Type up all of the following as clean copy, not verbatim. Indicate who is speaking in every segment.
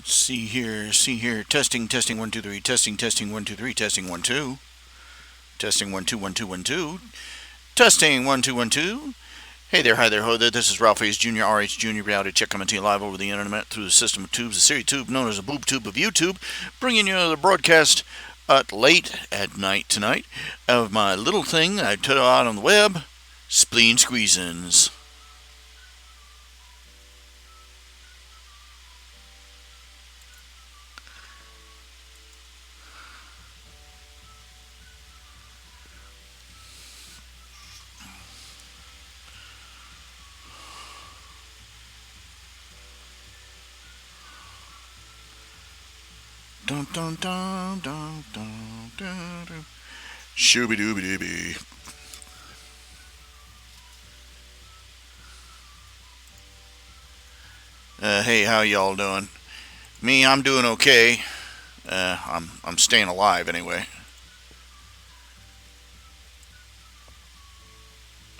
Speaker 1: See here, see here. Testing, testing, 1, 2, 3. Testing, testing, 1, 2, 3. Testing, 1, 2. Testing, 1, 2, 1, 2, 1, 2. Testing, 1, 2, 1, 2. Hey there, hi there, ho there. This is RHJunior, RHJunior reality check coming to you live over the internet through the system of tubes, the series tube known as the boob tube of YouTube, bringing you the broadcast late at night tonight of my little thing I put out on the web, spleen squeezins. Dun dun dun dun dun dun dun. Shooby dooby dooby. Hey, how y'all doing? Me, I'm doing okay. I'm staying alive anyway.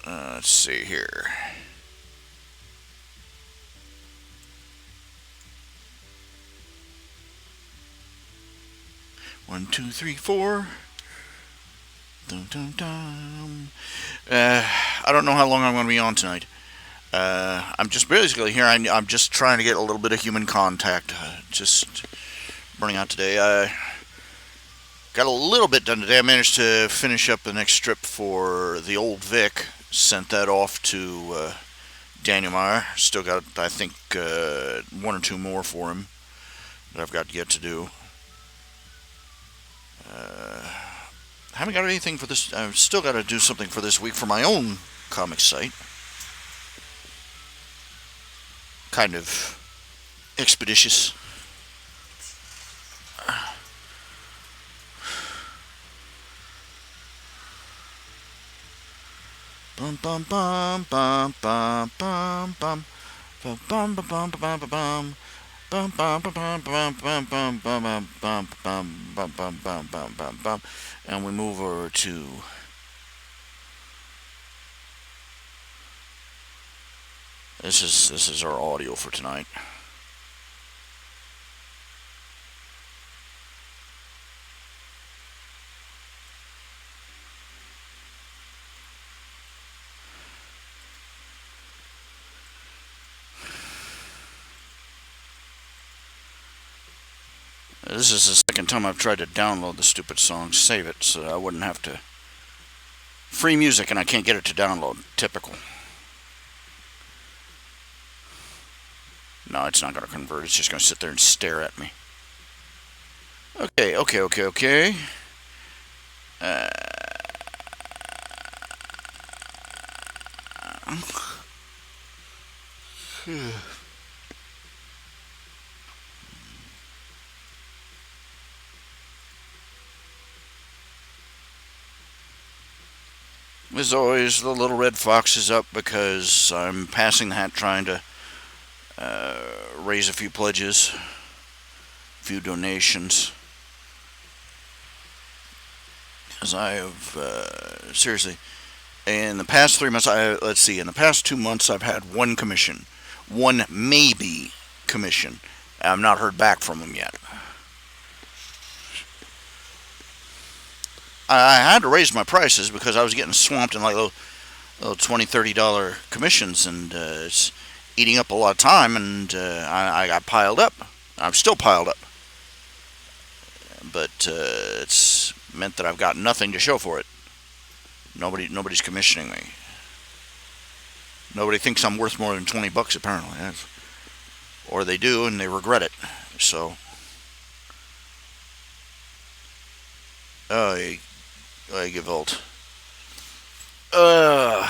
Speaker 1: Let's see here. One, two, three, four. Dun, dun, dun. I don't know how long I'm going to be on tonight. I'm just basically here. I'm just trying to get a little bit of human contact. Just burning out today. I got a little bit done today. I managed to finish up the next strip for the old Vic. Sent that off to Daniel Meyer. Still got, I think, one or two more for him that I've got yet to do. Haven't got anything for this. I've still got to do something for this week for my own comic site. Kind of expeditious. Bum bum bum bum bum bum bum bum bum bum bum bum bum. Bum bum bum bum bum bum bum bum bum bum bum bum bum bum bum bum, and we move over to this is our audio for tonight. This is the second time I've tried to download the stupid song, save it so I wouldn't have to. Free music and I can't get it to download. Typical. No, it's not going to convert. It's just going to sit there and stare at me. Okay. Uh, As always, the little red fox is up because I'm passing the hat trying to raise a few pledges, a few donations. As I have, seriously, in the past 3 months, in the past 2 months, I've had one commission. One maybe commission. I've not heard back from them yet. I had to raise my prices because I was getting swamped in like little $20, $30 commissions, and it's eating up a lot of time, and I got piled up. I'm still piled up, but it's meant that I've got nothing to show for it. Nobody's commissioning me. Nobody thinks I'm worth more than $20 apparently, or they do and they regret it. So, I Gewalt. Uh,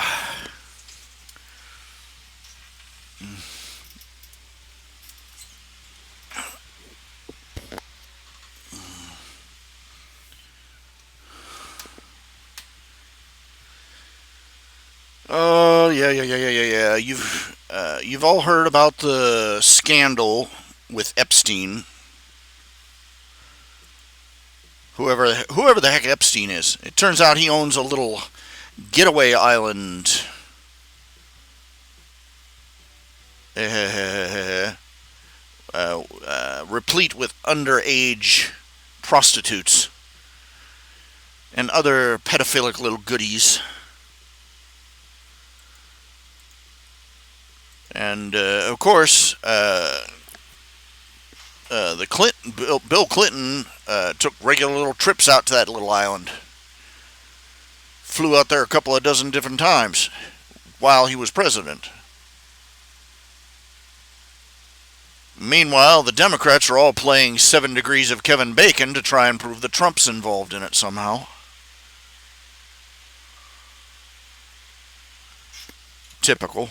Speaker 1: oh yeah. You've all heard about the scandal with Epstein. Whoever the heck Epstein is, it turns out he owns a little getaway island. replete with underage prostitutes and other pedophilic little goodies. And of course, Bill Clinton took regular little trips out to that little island. Flew out there a couple of dozen different times while he was president. Meanwhile, the Democrats are all playing 7 Degrees of Kevin Bacon to try and prove that Trump's involved in it somehow. Typical.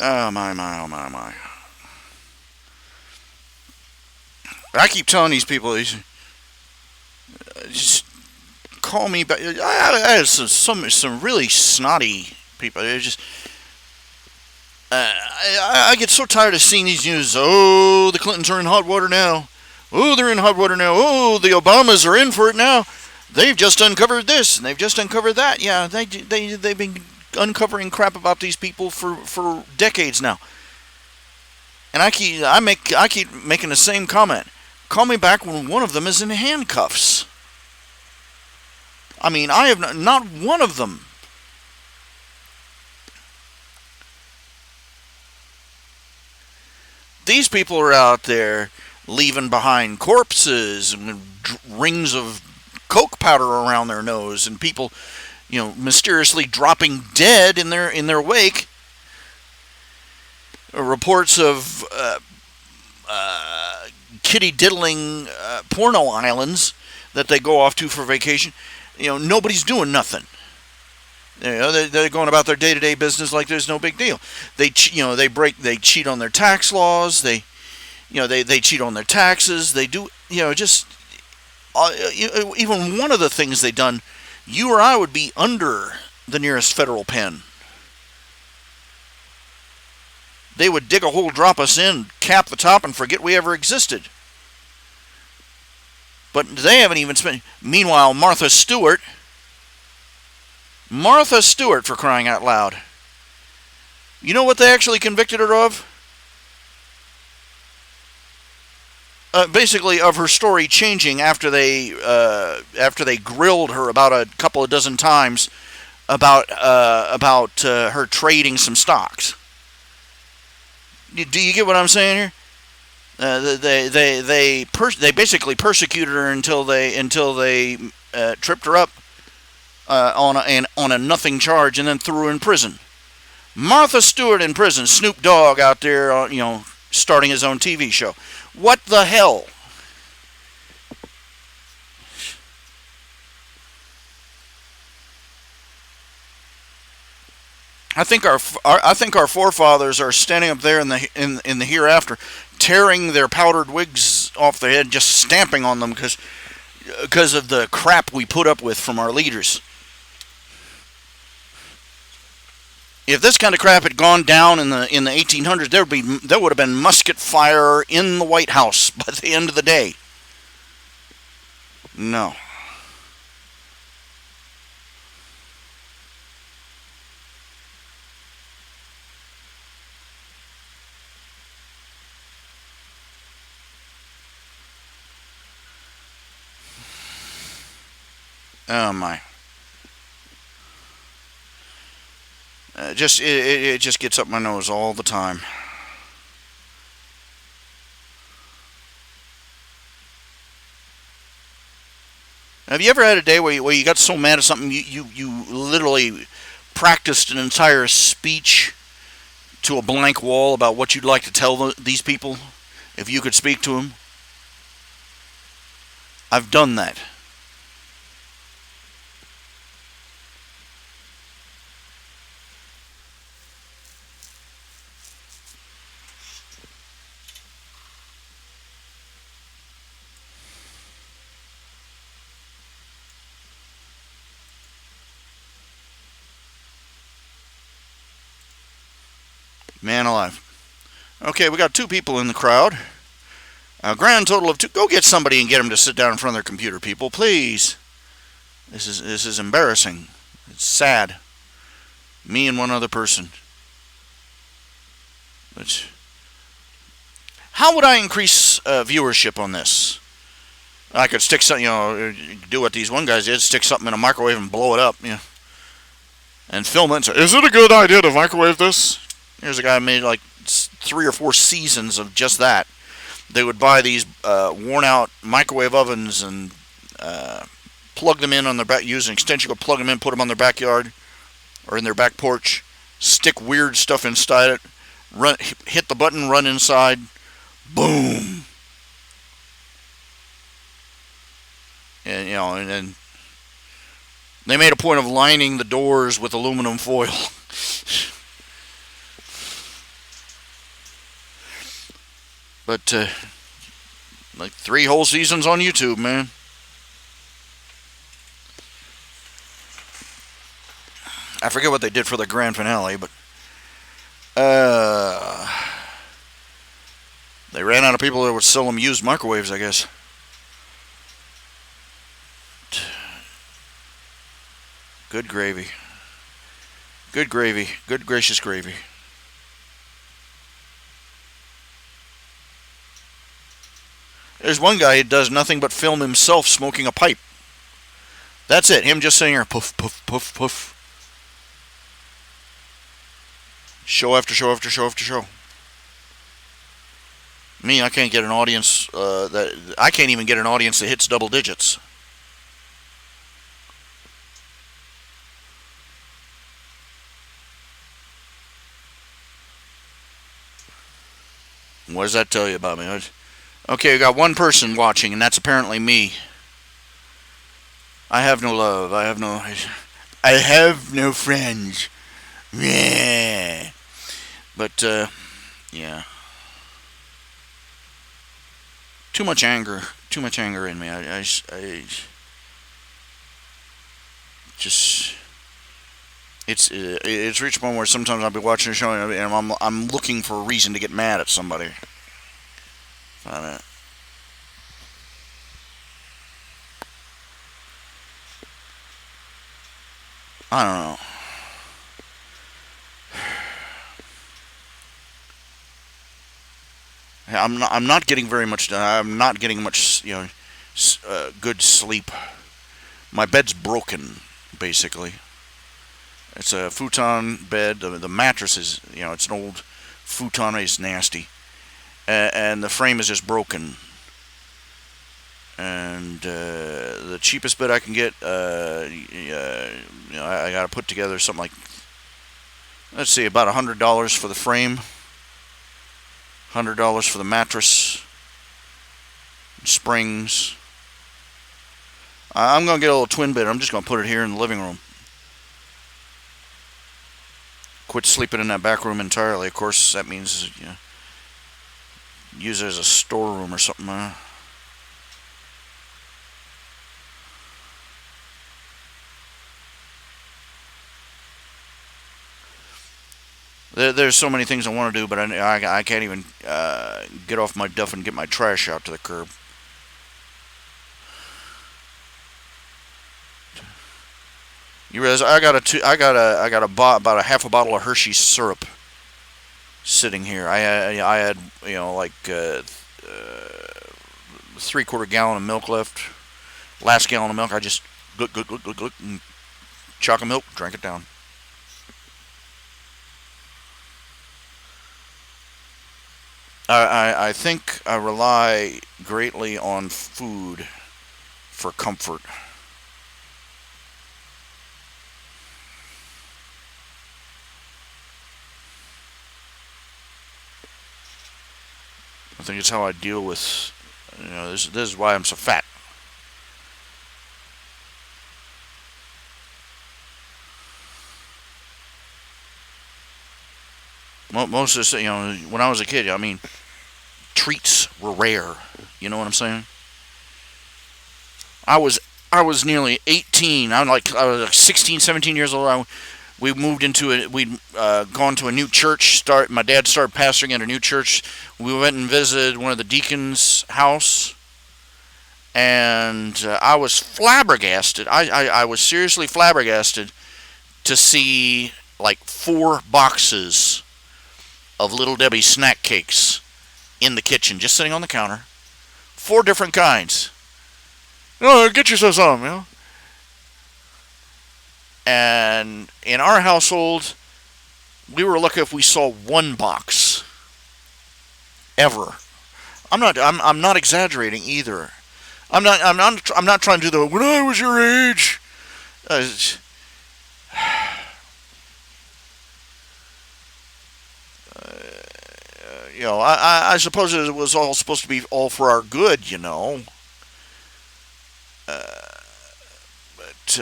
Speaker 1: Oh my, oh my. I keep telling these people, just call me back. I have some really snotty people. They're just, I get so tired of seeing these news. Oh, the Clintons are in hot water now. Oh, they're in hot water now. Oh, the Obamas are in for it now. They've just uncovered this and they've just uncovered that. Yeah, they've been uncovering crap about these people for decades now. And I keep making the same comment. Call me back when one of them is in handcuffs. I mean, I have not one of them. These people are out there leaving behind corpses and rings of coke powder around their nose, and people, mysteriously dropping dead in their wake. Reports of kitty diddling porno islands that they go off to for vacation. Nobody's doing nothing. They're going about their day-to-day business like there's no big deal. They cheat on their tax laws. They cheat on their taxes. They do, just even one of the things they done, you or I would be under the nearest federal pen. They would dig a hole, drop us in, cap the top, and forget we ever existed. But they haven't even spent. Meanwhile, Martha Stewart, for crying out loud. You know what they actually convicted her of? Basically, of her story changing after they grilled her about a couple of dozen times about her trading some stocks. Do you get what I'm saying here? They basically persecuted her until they tripped her up on a nothing charge and then threw her in prison. Martha Stewart in prison. Snoop Dogg out there, starting his own TV show. What the hell? I think our forefathers are standing up there in the hereafter, tearing their powdered wigs off their head, just stamping on them because of the crap we put up with from our leaders. If this kind of crap had gone down in the 1800s, there would have been musket fire in the White House by the end of the day. No. Oh my. It just gets up my nose all the time. Have you ever had a day where you got so mad at something you literally practiced an entire speech to a blank wall about what you'd like to tell these people if you could speak to them? I've done that. Man alive. Okay, we got 2 people in the crowd. A grand total of 2. Go get somebody and get them to sit down in front of their computer, people, please. This is embarrassing. It's sad. Me and one other person. But how would I increase viewership on this? I could stick something, do what these one guys did, stick something in a microwave and blow it up, and film it and say, is it a good idea to microwave this? Here's a guy who made like 3 or 4 seasons of just that. They would buy these worn-out microwave ovens and plug them in on their back, use an extension cord, plug them in, put them on their backyard or in their back porch, stick weird stuff inside it, hit the button, run inside, boom. And and they made a point of lining the doors with aluminum foil. But like 3 whole seasons on YouTube, man. I forget what they did for the grand finale, but they ran out of people that would sell them used microwaves, I guess. Good gravy. Good gravy. Good gracious gravy. There's one guy who does nothing but film himself smoking a pipe. That's it. Him just sitting here, puff, puff, puff, puff. Show after show after show after show. Me, I can't get an audience I can't even get an audience that hits double digits. What does that tell you about me? Okay, we got 1 person watching, and that's apparently me. I have no love. I have no friends. Yeah. But yeah. Too much anger in me. I just it's reached a point where sometimes I'll be watching a show and I'm looking for a reason to get mad at somebody. I don't know. I'm not getting very much done. I'm not getting much, good sleep. My bed's broken, basically. It's a futon bed. The mattress is, it's an old futon. It's nasty, and the frame is just broken. And the cheapest bed I can get, I got to put together something like, let's see, about $100 for the frame, $100 for the mattress, springs. I'm gonna get a little twin bed. I'm just gonna put it here in the living room. Quit sleeping in that back room entirely. Of course, that means use it as a storeroom or something. There's so many things I want to do, but I can't even get off my duff and get my trash out to the curb. You realize I got about a half a bottle of Hershey's syrup sitting here. I had like 3/4 gallon of milk left. Last gallon of milk, I just glug, and chocolate milk, drank it down. I think I rely greatly on food for comfort. I think it's how I deal with, this is why I'm so fat. Most of this, when I was a kid, treats were rare. You know what I'm saying? I was nearly 18. I was like 16, 17 years old. We moved into it. We'd gone to a new church. My dad started pastoring at a new church. We went and visited one of the deacons' house, and I was flabbergasted. I was seriously flabbergasted to see like 4 boxes of Little Debbie snack cakes in the kitchen, just sitting on the counter. 4 different kinds. Oh, get yourself some, you know. And in our household, we were lucky if we saw 1 box ever. I'm not exaggerating either. I'm not trying to do the when I was your age. I suppose it was all supposed to be all for our good, you know. But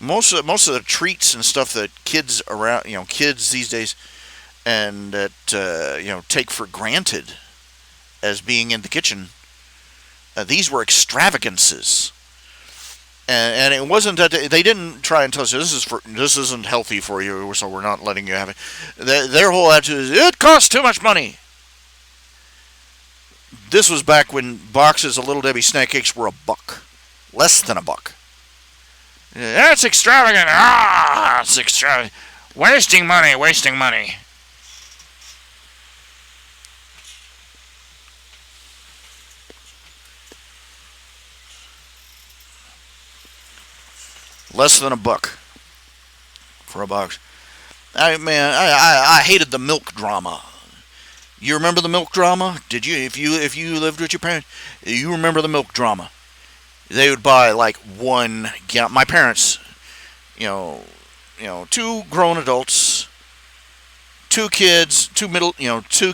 Speaker 1: most of the treats and stuff that kids around, kids these days, and that take for granted as being in the kitchen, these were extravagances. And it wasn't that they didn't try and tell us this isn't healthy for you, so we're not letting you have it. Their whole attitude is it costs too much money. This was back when boxes of Little Debbie snack cakes were $1, less than $1. That's extravagant. It's extravagant. Wasting money. Less than $1 for a box. I hated the milk drama. You remember the milk drama? Did you? If you lived with your parents, you remember the milk drama. They would buy like 1 gallon. My parents, 2 grown adults, 2 kids, 2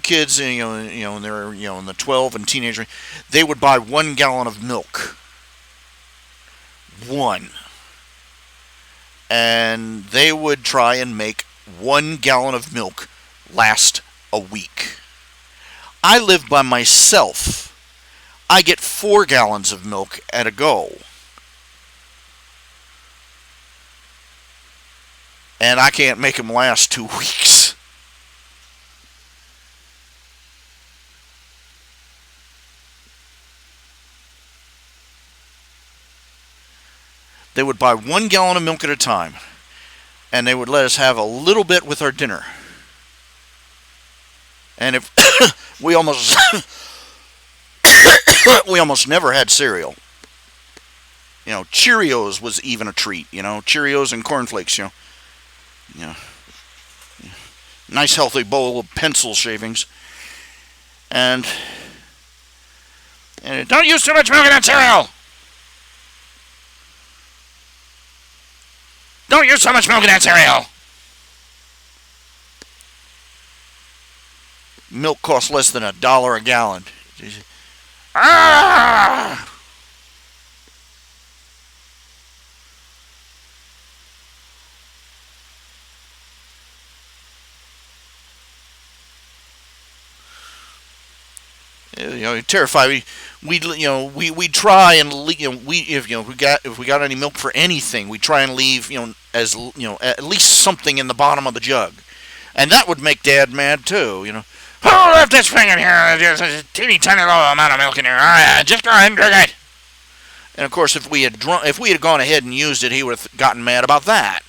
Speaker 1: kids, and they're in the 12 and teenager. They would buy 1 gallon of milk. 1. And they would try and make 1 gallon of milk last a week. I live by myself. I get 4 gallons of milk at a go. And I can't make them last 2 weeks. They would buy 1 gallon of milk at a time, and they would let us have a little bit with our dinner. And if we almost never had cereal. Cheerios was even a treat. Cheerios and cornflakes. Nice healthy bowl of pencil shavings. And don't use too much milk in that cereal. Don't use so much milk in that cereal. Milk costs less than $1 a gallon. Ah! Terrified. We try and if we got any milk for anything, we try and leave at least something in the bottom of the jug, and that would make Dad mad too. Who left this thing in here? There's a teeny tiny little amount of milk in here. Just go ahead and drink it. And of course, if we had gone ahead and used it, he would have gotten mad about that.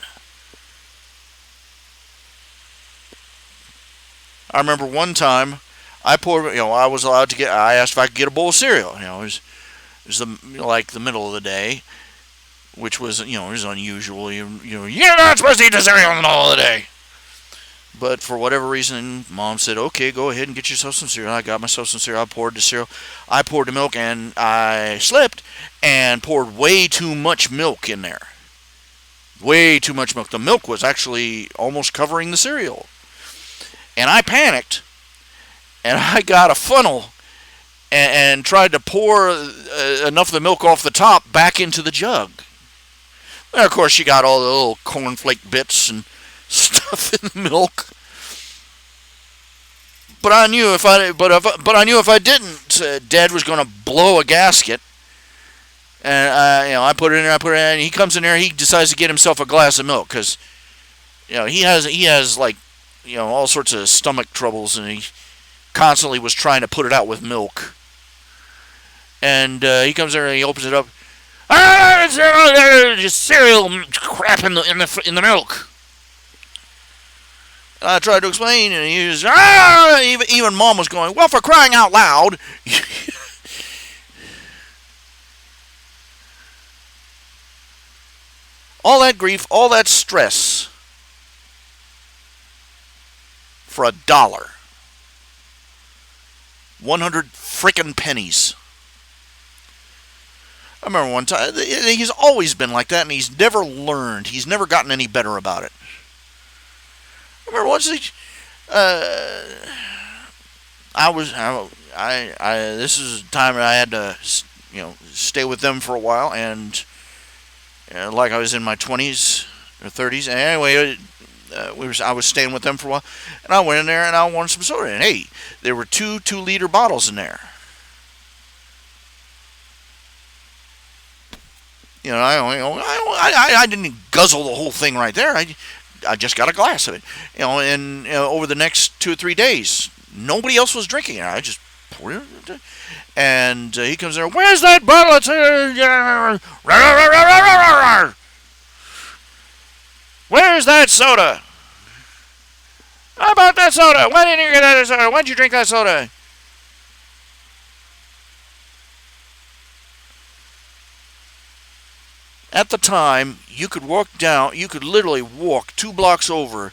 Speaker 1: I remember one time I was allowed to get. I asked if I could get a bowl of cereal. It was the middle of the day, which was was unusual. You're not supposed to eat the cereal in the middle of the day. But for whatever reason, Mom said, "Okay, go ahead and get yourself some cereal." I got myself some cereal. I poured the cereal. I poured the milk, and I slipped and poured way too much milk in there. Way too much milk. The milk was actually almost covering the cereal, and I panicked. And I got a funnel and tried to pour enough of the milk off the top back into the jug. And of course, you got all the little cornflake bits and stuff in the milk. But I knew if I didn't, Dad was going to blow a gasket. And I put it in there. And he comes in there. He decides to get himself a glass of milk because he has like all sorts of stomach troubles, and he constantly was trying to put it out with milk. And he comes there and he opens it up. Just cereal crap in the milk. I tried to explain, and he was even Mom was going, well, for crying out loud. All that grief, all that stress for $1. 100 frickin' pennies. I remember one time, he's always been like that, and he's never learned. He's never gotten any better about it. I remember once this is a time I had to, stay with them for a while, and like I was in my 20s or 30s. And anyway, I was staying with them for a while, and I went in there and I wanted some soda. And hey, there were two 2-liter bottles in there. I didn't guzzle the whole thing right there. I just got a glass of it. And over the next 2 or 3 days, nobody else was drinking it. I just poured it. And he comes there. Where's that bottle? Where's that soda? How about that soda? Why didn't you get that soda? Why'd you drink that soda? At the time, you could literally walk 2 blocks over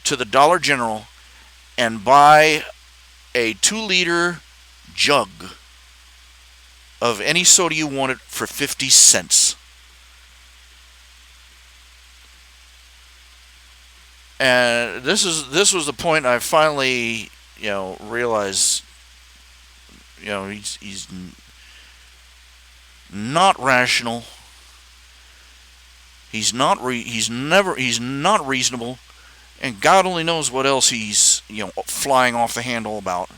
Speaker 1: to the Dollar General and buy a 2-liter jug of any soda you wanted for 50 cents. And this was the point I finally, realized, he's not rational. He's not reasonable, and God only knows what else he's flying off the handle about.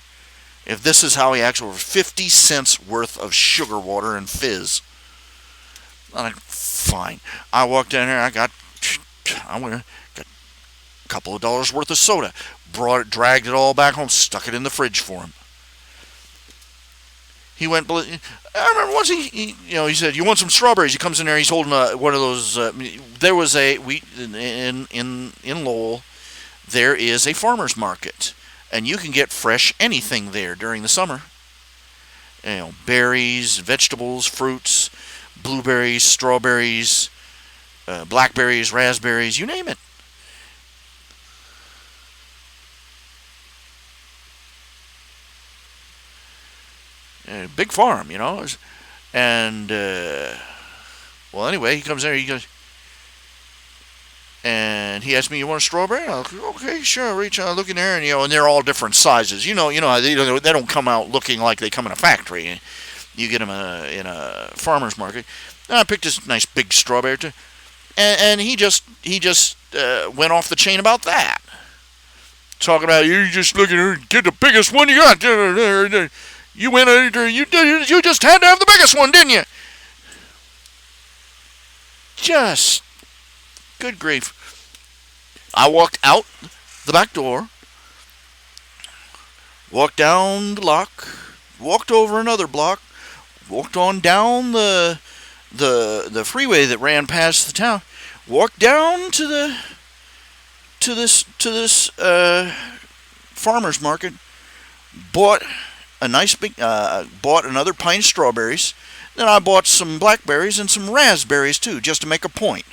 Speaker 1: If this is how he acts over 50 cents worth of sugar water and fizz, I'm like, fine. I walked in here. I got a couple of dollars worth of soda. Dragged it all back home, stuck it in the fridge for him. He went. I remember once he said, "You want some strawberries?" He comes in there. He's holding one of those. There was in Lowell. There is a farmer's market, and you can get fresh anything there during the summer. Berries, vegetables, fruits, blueberries, strawberries, blackberries, raspberries, you name it. Big farm, and well, anyway, he comes there. He goes, and he asked me, "You want a strawberry?" I was like, "Okay, sure." Reach out, look in there, and they're all different sizes. They don't come out looking like they come in a factory. You get them in a farmer's market. And I picked this nice big strawberry, and he just went off the chain about that, talking about you just look at her, get the biggest one you got. You went you just had to have the biggest one, didn't you? Just good grief. I walked out the back door, walked down the block, walked over another block, walked on down the freeway that ran past the town, walked down to this farmer's market, bought a nice big, bought another pint of strawberries. Then I bought some blackberries and some raspberries too, just to make a point.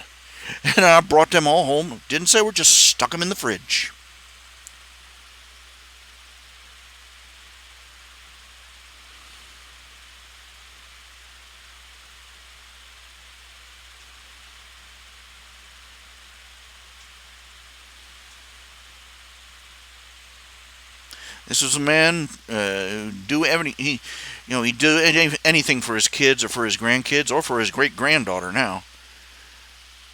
Speaker 1: And I brought them all home. Didn't say we're just stuck them in the fridge. This was a man he'd do anything for his kids or for his grandkids or for his great granddaughter now.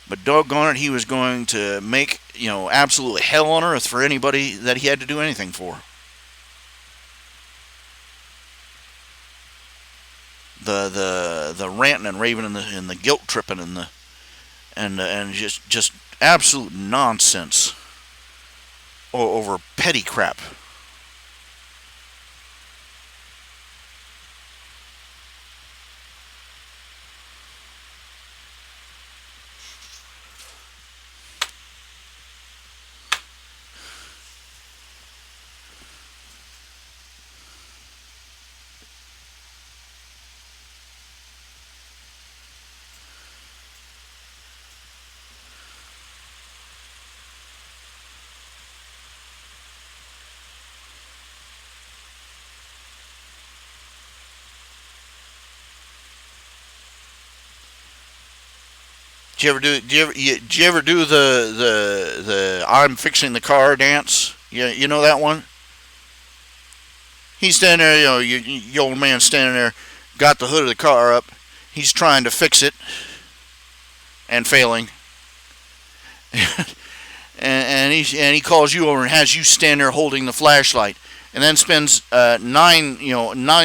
Speaker 1: But doggone it, he was going to make absolute hell on earth for anybody that he had to do anything for. the ranting and raving and the guilt tripping and just absolute nonsense over petty crap. Did you ever do the I'm fixing the car dance? You know that one? He's standing there, you old man standing there, got the hood of the car up. He's trying to fix it and failing. and he calls you over and has you stand there holding the flashlight, and then spends 9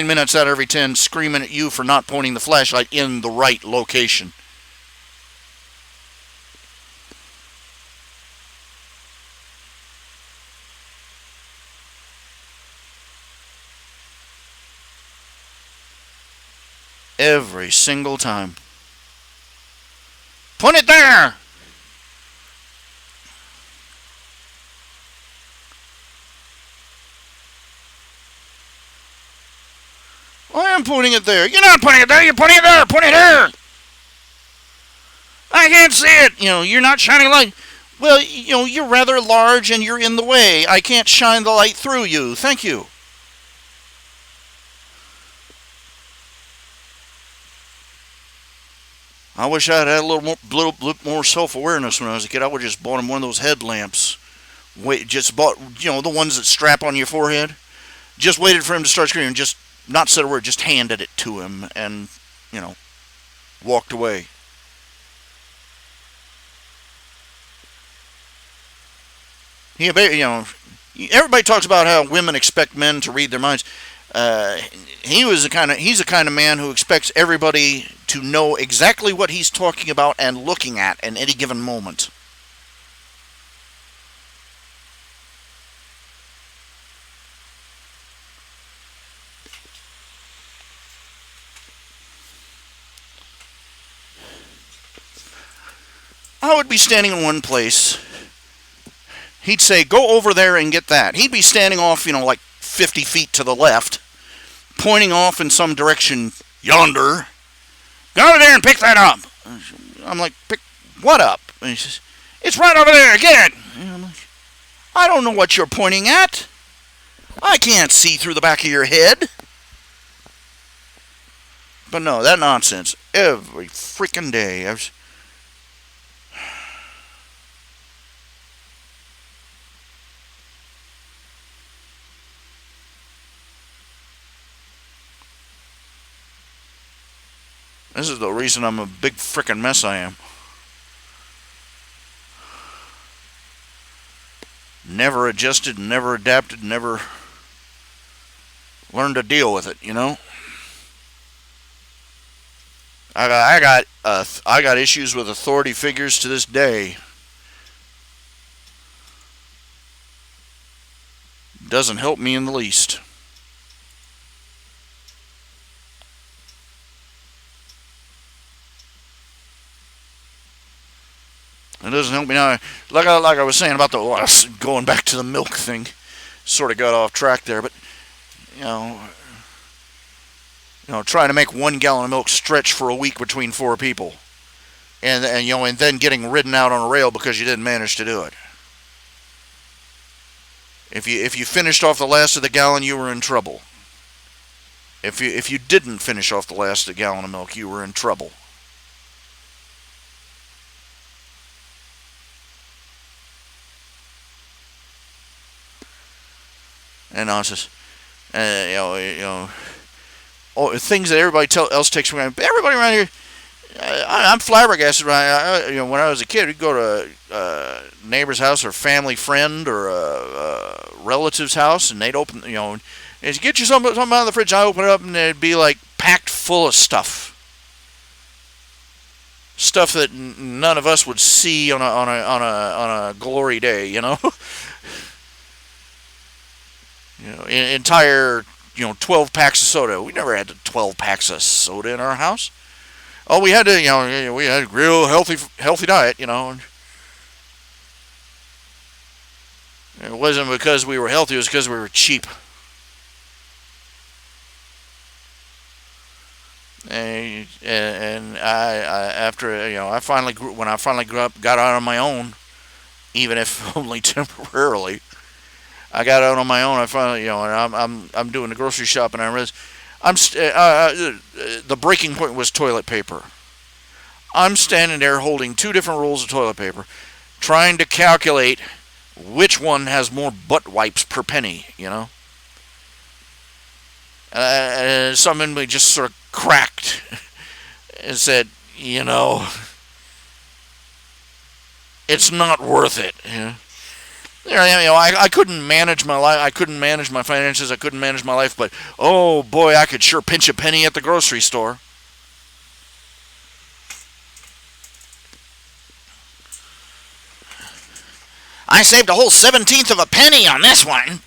Speaker 1: minutes out of every 10 screaming at you for not pointing the flashlight in the right location. Every single time. Put it there! I am putting it there. You're not putting it there. You're putting it there. Put it there. I can't see it. You're not shining light. Well, you're rather large and you're in the way. I can't shine the light through you. Thank you. I wish I had a little more self-awareness when I was a kid. I would have just bought him one of those headlamps. Just bought, the ones that strap on your forehead. Just waited for him to start screaming. Just not said a word. Just handed it to him and, walked away. Everybody talks about how women expect men to read their minds. He's the kind of man who expects everybody to know exactly what he's talking about and looking at any given moment. I would be standing in one place. He'd say, go over there and get that. He'd be standing off, like 50 feet to the left, pointing off in some direction yonder. Go over there and pick that up. I'm like, pick what up? And he says, it's right over there. Get it. And I'm like, I don't know what you're pointing at. I can't see through the back of your head. But no, that nonsense every freaking day. This is the reason I'm a big frickin' mess I am. Never adjusted, never adapted, never learned to deal with it, I got issues with authority figures to this day. Doesn't help me in the least. It doesn't help me now. Like I was saying about going back to the milk thing, sort of got off track there. But trying to make 1 gallon of milk stretch for a week between 4 people, and then getting ridden out on a rail because you didn't manage to do it. If you finished off the last of the gallon, you were in trouble. If you didn't finish off the last of the gallon of milk, you were in trouble. And nonsense, things that everybody else takes for granted. Everybody around here, I'm flabbergasted. When I was a kid, we'd go to a neighbor's house or family friend or a relative's house, and they'd open, get you something out of the fridge. I open it up, and it'd be like packed full of stuff that none of us would see on a glory day. Entire 12 packs of soda. We never had 12 packs of soda in our house. Oh, we had to, we had a real healthy diet. It wasn't because we were healthy; it was because we were cheap. And after I finally when I finally grew up, got out on my own, even if only temporarily. I got out on my own. I finally, and I'm doing the grocery shop, and I realized the breaking point was toilet paper. I'm standing there holding two different rolls of toilet paper, trying to calculate which one has more butt wipes per penny. Some in me just sort of cracked and said, it's not worth it. I couldn't manage my life. I couldn't manage my finances. I couldn't manage my life. But oh boy, I could sure pinch a penny at the grocery store. I saved a whole 17th of a penny on this one.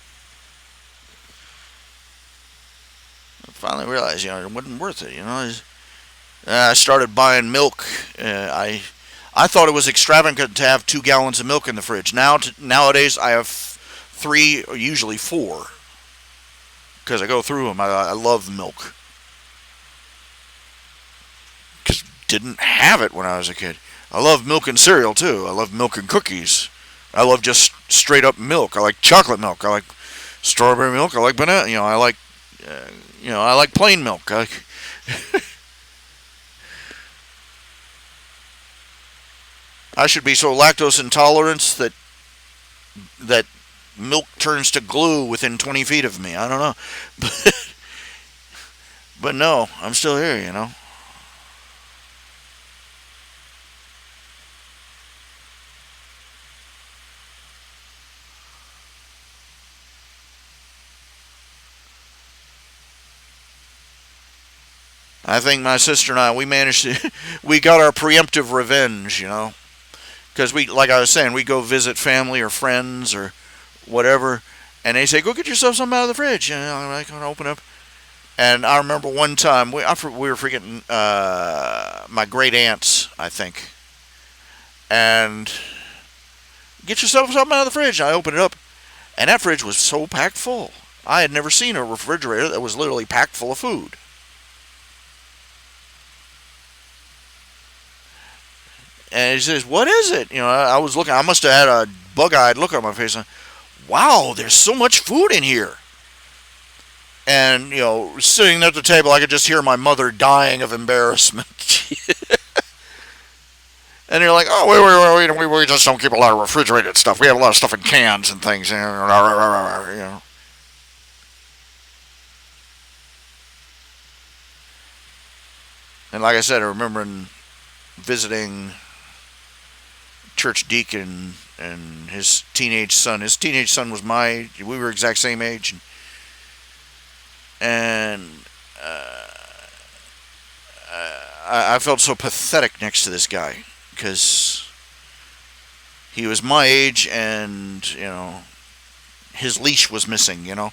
Speaker 1: I finally realized, it wasn't worth it. I started buying milk. I thought it was extravagant to have 2 gallons of milk in the fridge. Nowadays, I have 3, or usually 4, because I go through them. I love milk. Because didn't have it when I was a kid. I love milk and cereal too. I love milk and cookies. I love just straight up milk. I like chocolate milk. I like strawberry milk. I like banana. I like plain milk. I should be so lactose intolerant that milk turns to glue within 20 feet of me. I don't know. But no, I'm still here. I think my sister and I, we got our preemptive revenge, because like I was saying, we go visit family or friends or whatever, and they say, "Go get yourself something out of the fridge." I kind of open up, and I remember one time we were freaking my great aunts, I think, and get yourself something out of the fridge. I opened it up, and that fridge was so packed full. I had never seen a refrigerator that was literally packed full of food. And he says, "What is it?" I was looking. I must have had a bug-eyed look on my face. Wow, there's so much food in here. And sitting at the table, I could just hear my mother dying of embarrassment. And you're like, "Oh, we just don't keep a lot of refrigerated stuff. We have a lot of stuff in cans and things." And like I said, I remember visiting church deacon and his teenage son. His teenage son was my age. We were exact same age, and I felt so pathetic next to this guy because he was my age, and his leash was missing. I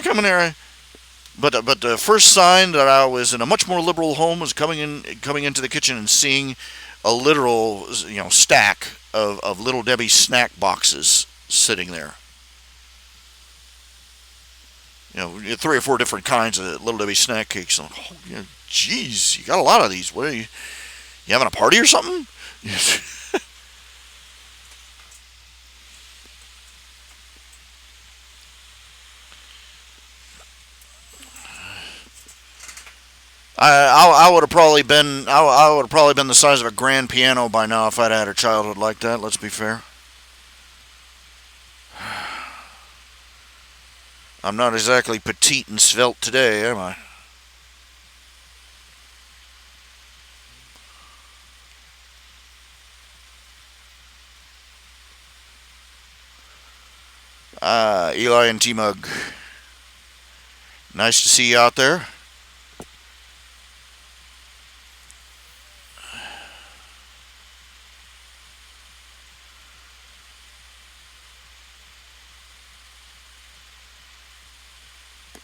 Speaker 1: come in there. But the first sign that I was in a much more liberal home was coming into the kitchen and seeing a literal stack of Little Debbie snack boxes sitting there. 3 or 4 different kinds of Little Debbie snack cakes. Oh, geez, you got a lot of these. What are you having a party or something? I would have probably been the size of a grand piano by now if I'd had a childhood like that. Let's be fair. I'm not exactly petite and svelte today, am I? Eli and T-Mug. Nice to see you out there.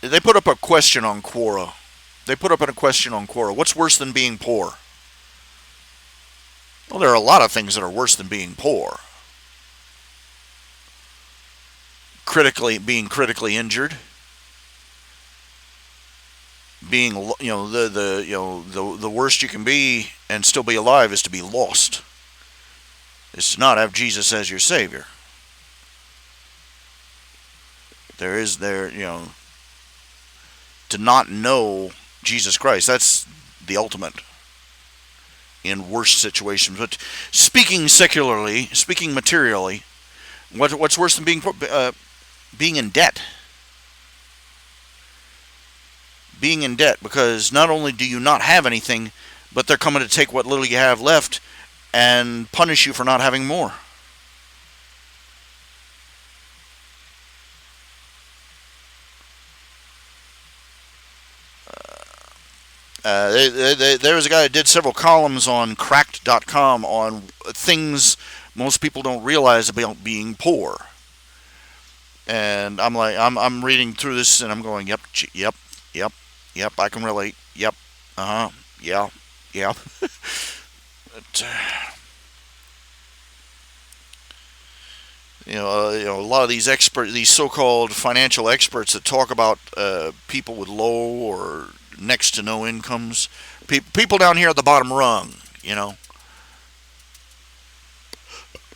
Speaker 1: They put up a question on Quora. What's worse than being poor? Well, there are a lot of things that are worse than being poor. Being critically injured, being the worst you can be and still be alive is to be lost. Is to not have Jesus as your savior. To not know Jesus Christ. That's the ultimate in worst situations. But speaking secularly, speaking materially, what's worse than being in debt? Being in debt, because not only do you not have anything, but they're coming to take what little you have left and punish you for not having more. There was a guy that did several columns on cracked.com on things most people don't realize about being poor. And I'm reading through this and I'm going, yep, I can relate. Yep, yeah. But, a lot of these these so-called financial experts that talk about people with low or next to no incomes, people down here at the bottom rung.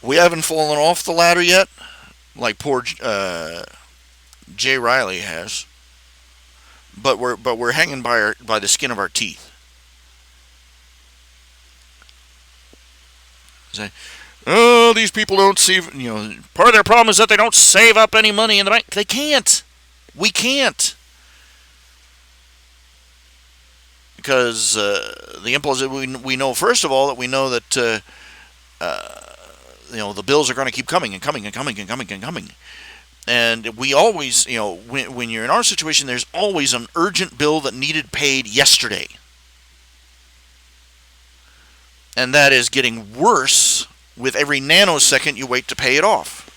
Speaker 1: We haven't fallen off the ladder yet, like poor Jay Riley has, but we're hanging by the skin of our teeth. Say, oh, these people don't save. Part of their problem is that they don't save up any money in the bank. They can't. We can't. Because the impulse, we know, first of all, that we know that the bills are going to keep coming and coming and coming and coming and coming. And we always, when you're in our situation, there's always an urgent bill that needed paid yesterday. And that is getting worse with every nanosecond you wait to pay it off.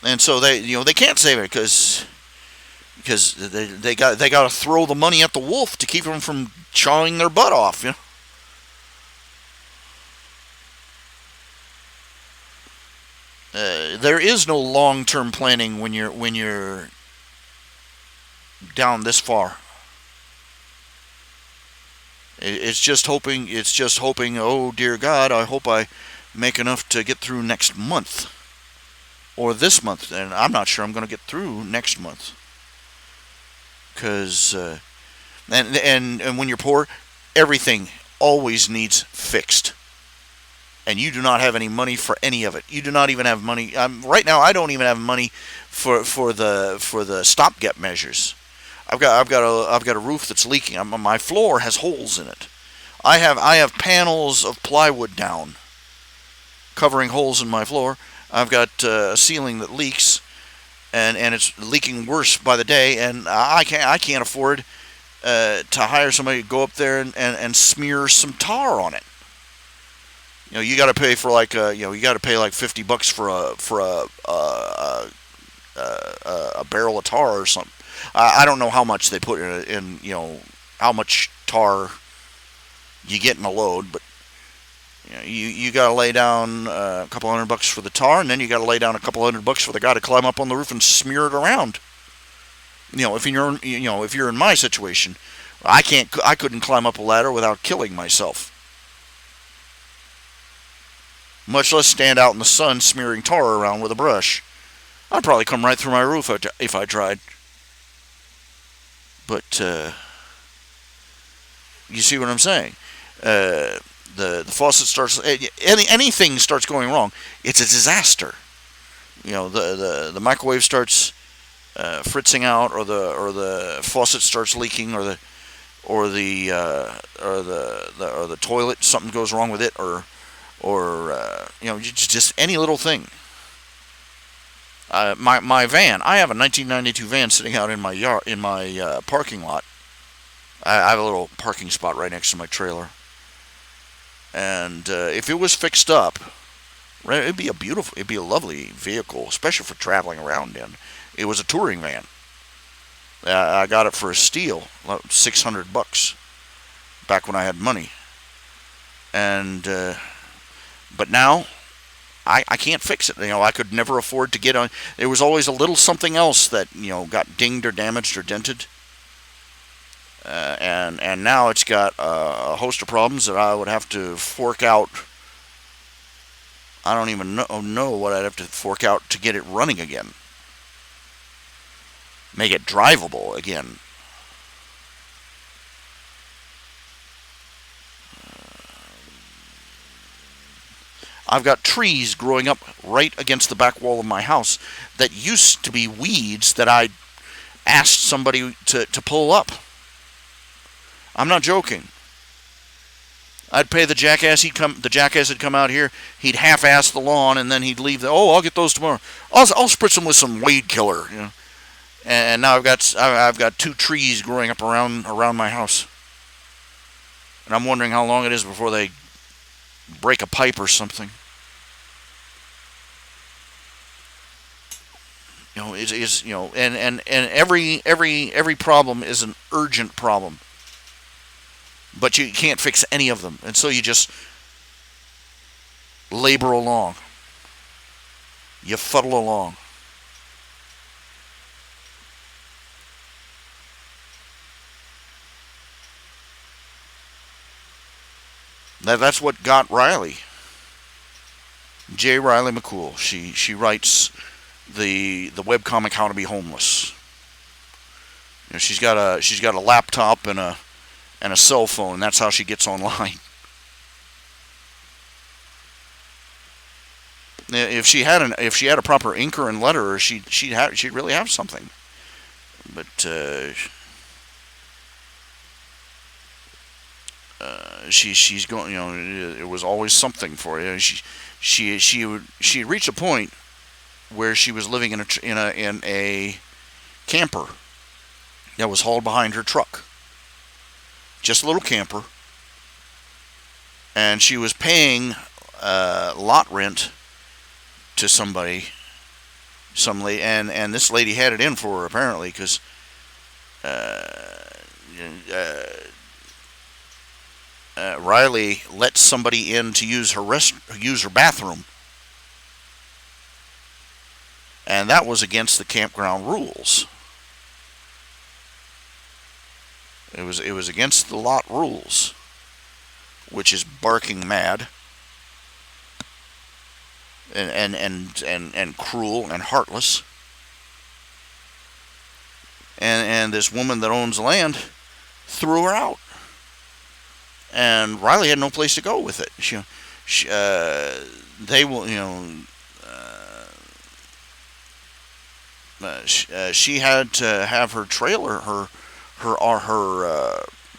Speaker 1: And so they can't save it because they got to throw the money at the wolf to keep them from chawing their butt off. There is no long-term planning when you're down this far. It's just hoping. Oh dear God, I hope I make enough to get through next month or this month, and I'm not sure I'm going to get through next month. Because and when you're poor, everything always needs fixed. And you do not have any money for any of it. You do not even have money. Right now, I don't even have money for the stopgap measures. I've got a roof that's leaking. My floor has holes in it. I have panels of plywood down, covering holes in my floor. I've got a ceiling that leaks, and it's leaking worse by the day. And I can't afford to hire somebody to go up there and smear some tar on it. You got to pay for like you got to pay like $50 for a barrel of tar or something. I don't know how much they put in how much tar you get in a load, but you got to lay down a couple $100 for the tar, and then you got to lay down a couple $100 for the guy to climb up on the roof and smear it around. If you're in my situation, I couldn't climb up a ladder without killing myself. Much less stand out in the sun smearing tar around with a brush. I'd probably come right through my roof if I tried. But you see what I'm saying? The faucet starts. Anything starts going wrong, it's a disaster. The microwave starts fritzing out, or the faucet starts leaking, or or the toilet, something goes wrong with it, or just any little thing. My van, I have a 1992 van sitting out in my yard, in my parking lot. I have a little parking spot right next to my trailer, and if it was fixed up, right, it'd be a lovely vehicle, especially for traveling around in. It was a touring van. I got it for a steal, $600 back when I had money, and but now I can't fix it. I could never afford to get on. There was always a little something else that got dinged or damaged or dented, and now it's got a host of problems that I would have to fork out. I don't even know what I'd have to fork out to get it running again, make it drivable again. I've got trees growing up right against the back wall of my house that used to be weeds that I asked somebody to pull up. I'm not joking. I'd pay the jackass. The jackass would come out here. He'd half-ass the lawn, and then he'd leave. I'll get those tomorrow. I'll spritz them with some weed killer. And now I've got two trees growing up around my house, and I'm wondering how long it is before they break a pipe or something. And every problem is an urgent problem, but you can't fix any of them, and so you just labor along. You fuddle along. That's what got Riley. J. Riley McCool. She writes the webcomic How to Be Homeless. She's got a laptop and a cell phone. That's how she gets online. If she had a proper inker and letterer, she'd really have something. But she's going. It was always something for you. She reached a point where she was living in a camper that was hauled behind her truck. Just a little camper, and she was paying lot rent to somebody, some lady, and this lady had it in for her apparently because Riley let somebody in to use her bathroom, and that was against the campground rules. It was against the lot rules, which is barking mad and cruel and heartless. And this woman that owns the land threw her out, and Riley had no place to go with it. They will, she had to have her trailer, her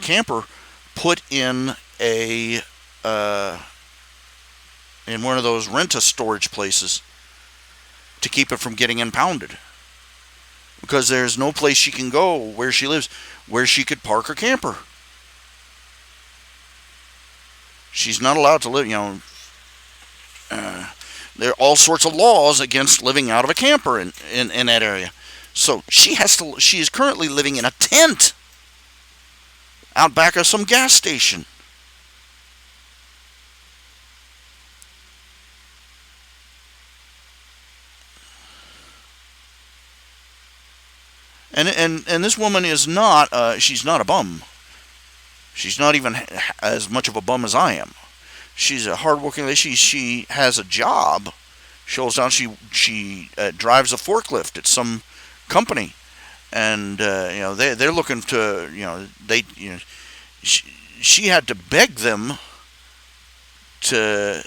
Speaker 1: camper, put in in one of those rent-a-storage places to keep it from getting impounded, because there's no place she can go where she lives where she could park her camper. She's not allowed to live. There are all sorts of laws against living out of a camper in that area. So she is currently living in a tent out back of some gas station. And this woman is not, she's not a bum. She's not even as much of a bum as I am. She's a hardworking lady. She has a job. Shows down. She drives a forklift at some company, and they're looking to she had to beg them to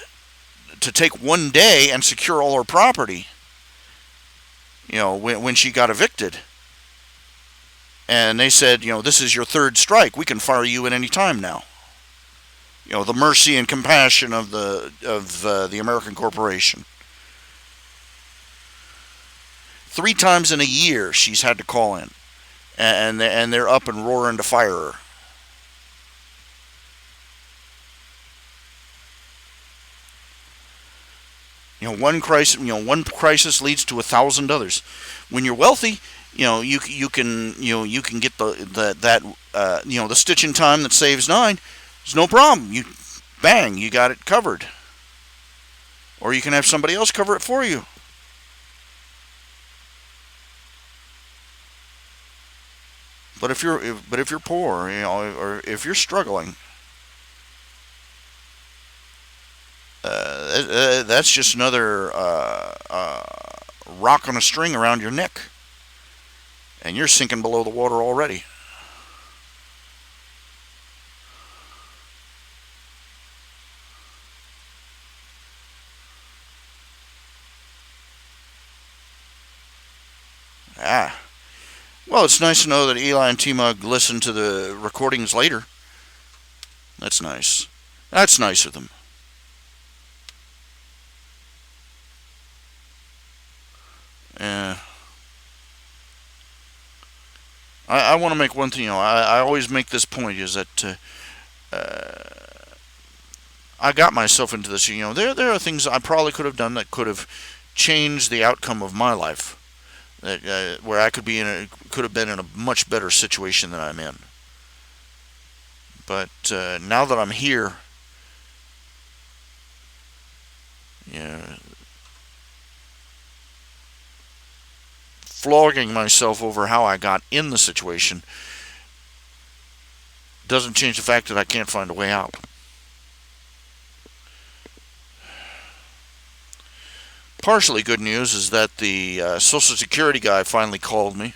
Speaker 1: take one day and secure all her property. When she got evicted. And they said, this is your third strike. We can fire you at any time now. The mercy and compassion of the American corporation. 3 times in a year she's had to call in, and they're up and roaring to fire her. One crisis leads to 1,000 others. When you're wealthy, you can get the stitch in time that saves 9. There's no problem. You got it covered. Or you can have somebody else cover it for you. But if you're poor, or if you're struggling, that's just another rock on a string around your neck, and you're sinking below the water already. Well, it's nice to know that Eli and T-Mug listen to the recordings later. That's nice. That's nice of them. I want to make one thing. I always make this point, is that I got myself into this. There are things I probably could have done that could have changed the outcome of my life. Where I could have been in a much better situation than I'm in. But now that I'm here, flogging myself over how I got in the situation doesn't change the fact that I can't find a way out. Partially good news is that the Social Security guy finally called me.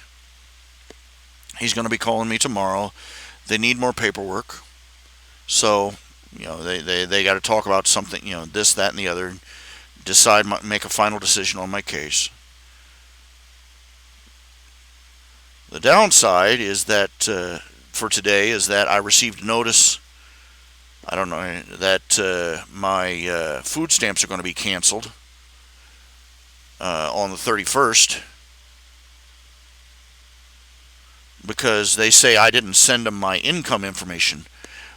Speaker 1: He's going to be calling me tomorrow. They need more paperwork. So, they got to talk about something, this, that, and the other. Make a final decision on my case. The downside is that, for today, is that I received notice, I don't know, that my food stamps are going to be canceled. On the 31st, because they say I didn't send them my income information,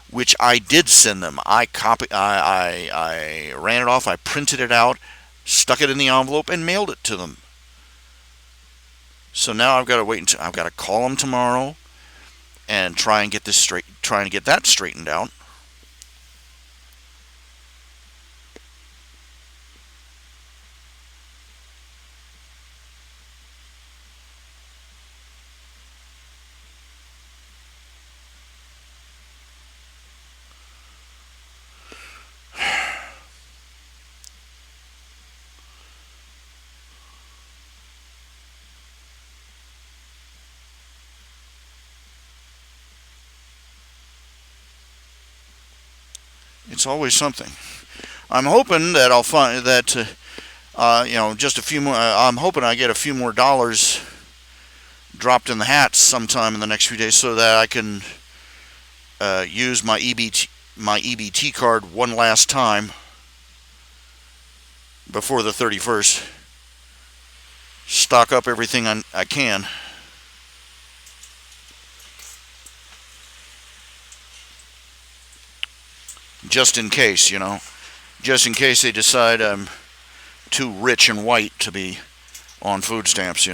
Speaker 1: which I did send them. I ran it off, I printed it out, stuck it in the envelope, and mailed it to them. So now I've got to wait until I've got to call them tomorrow and trying to get that straightened out. It's always something. I'm hoping that I'll find that, just a few more. I'm hoping I get a few more dollars dropped in the hat sometime in the next few days, so that I can use my EBT card one last time before the 31st. Stock up everything I can. Just in case, just in case they decide I'm too rich and white to be on food stamps,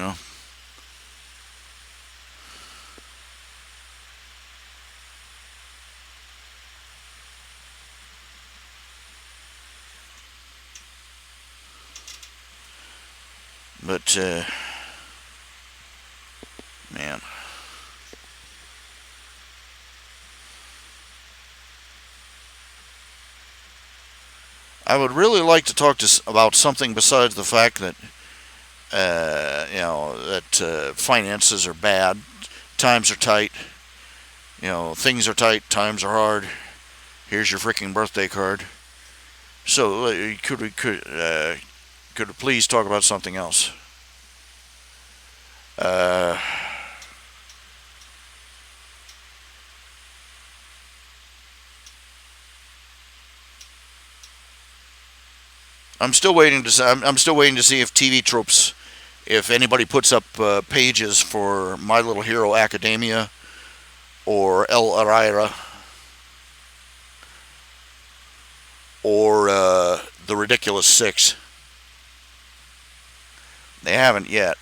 Speaker 1: But, man. I would really like to talk about something besides the fact that, finances are bad, times are tight, things are tight, times are hard. Here's your freaking birthday card. So, could we please talk about something else? I'm still waiting to see. I'm still waiting to see if TV Tropes, if anybody puts up pages for My Little Hero Academia or El Araira or The Ridiculous Six. They haven't yet.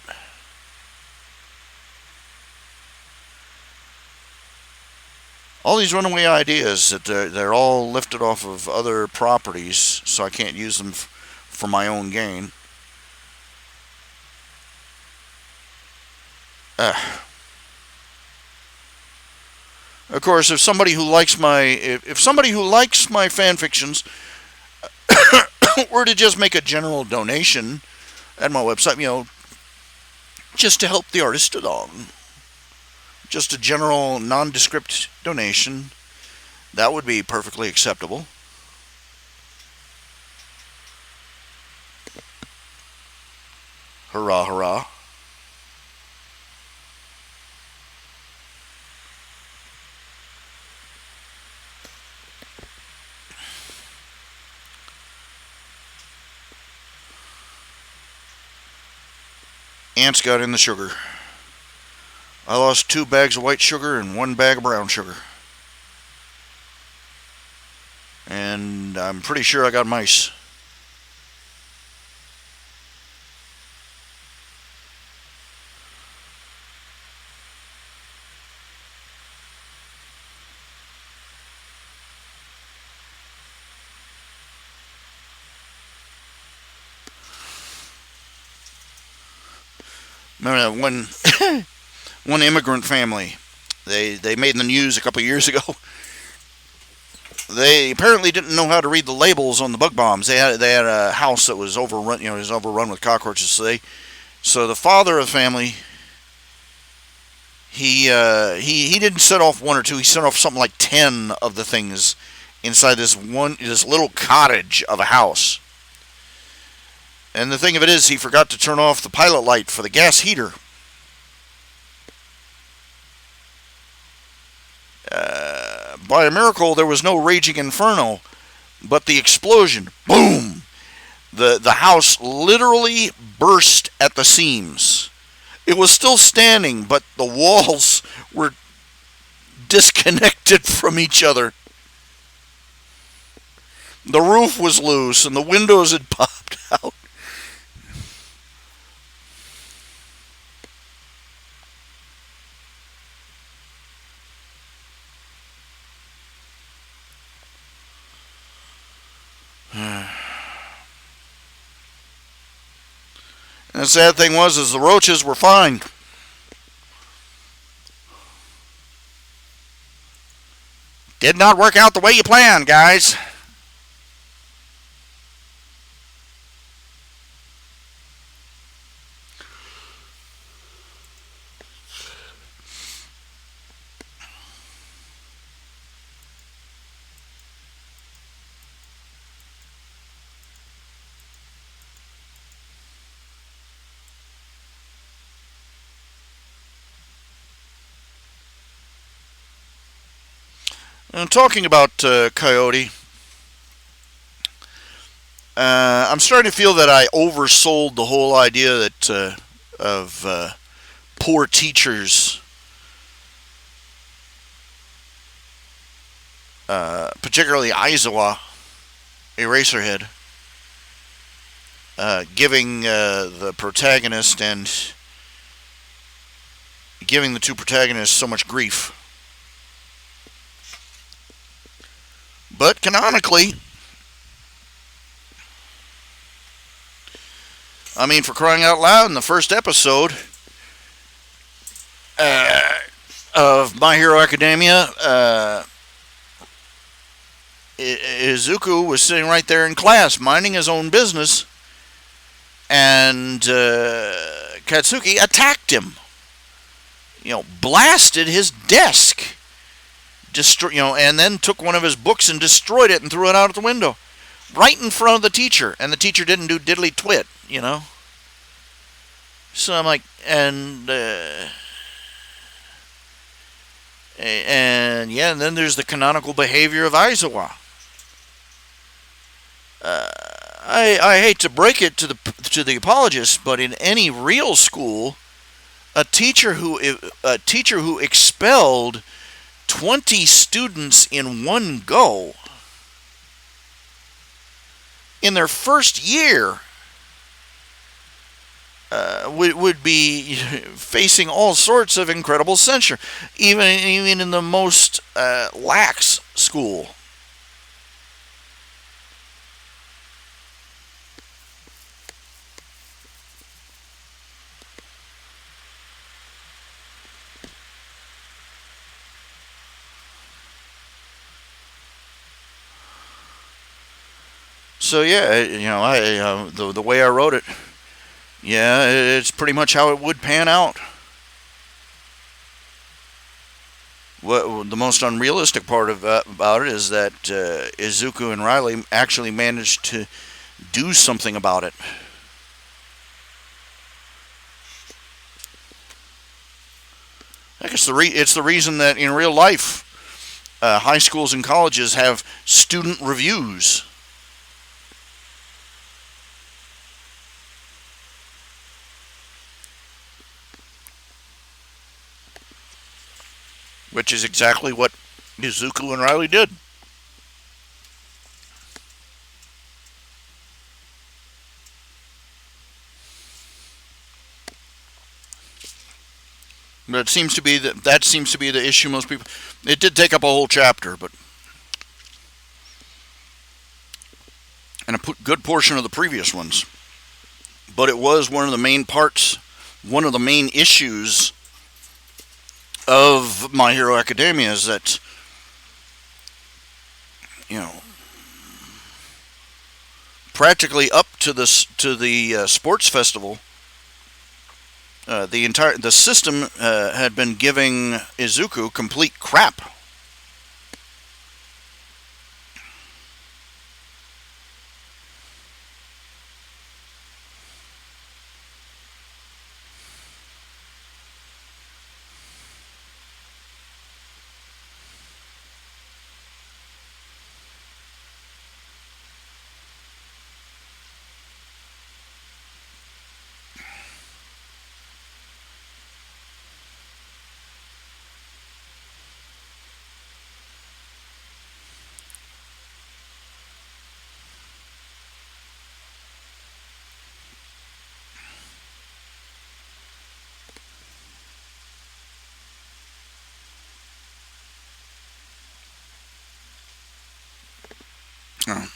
Speaker 1: All these runaway ideas that they're all lifted off of other properties, so I can't use them for my own gain. Of course, if somebody who likes my if somebody who likes my fan fictions were to just make a general donation at my website, just to help the artist along, just a general nondescript donation, that would be perfectly acceptable. Hurrah, hurrah. Ants got in the sugar. I lost 2 bags of white sugar and 1 bag of brown sugar. And I'm pretty sure I got mice. Remember that one immigrant family, they made the news a couple years ago. They apparently didn't know how to read the labels on the bug bombs. They had a house that was overrun, was overrun with cockroaches. So the father of the family, he didn't set off 1 or 2. He set off something like 10 of the things inside this little cottage of a house. And the thing of it is, he forgot to turn off the pilot light for the gas heater. By a miracle, there was no raging inferno, but the explosion, boom! The house literally burst at the seams. It was still standing, but the walls were disconnected from each other. The roof was loose, and the windows had popped out. And the sad thing was the roaches were fine. Did not work out the way you planned, guys. And talking about Coyote, I'm starting to feel that I oversold the whole idea that of poor teachers, particularly Aizawa, Eraserhead, giving the protagonist and giving the 2 protagonists so much grief. But canonically, I mean, for crying out loud, in the first episode of My Hero Academia, Izuku was sitting right there in class, minding his own business, and Katsuki attacked him. Blasted his desk. And then took one of his books and destroyed it and threw it out the window, right in front of the teacher. And the teacher didn't do diddly twit, So I'm like, and then there's the canonical behavior of Aizawa. I hate to break it to the apologists, but in any real school, a teacher who expelled 20 students in one go in their first year would be facing all sorts of incredible censure, even in the most lax school. So yeah, the way I wrote it, yeah, it's pretty much how it would pan out. What the most unrealistic part about it is that Izuku and Riley actually managed to do something about it. I guess it's the reason that in real life, high schools and colleges have student reviews. Which is exactly what Izuku and Riley did. But it seems to be that seems to be the issue most people. It did take up a whole chapter, but and a good portion of the previous ones. But it was one of the main parts, one of the main issues of My Hero Academia is that, you know, practically up to the sports festival, the system had been giving Izuku complete crap. Oh.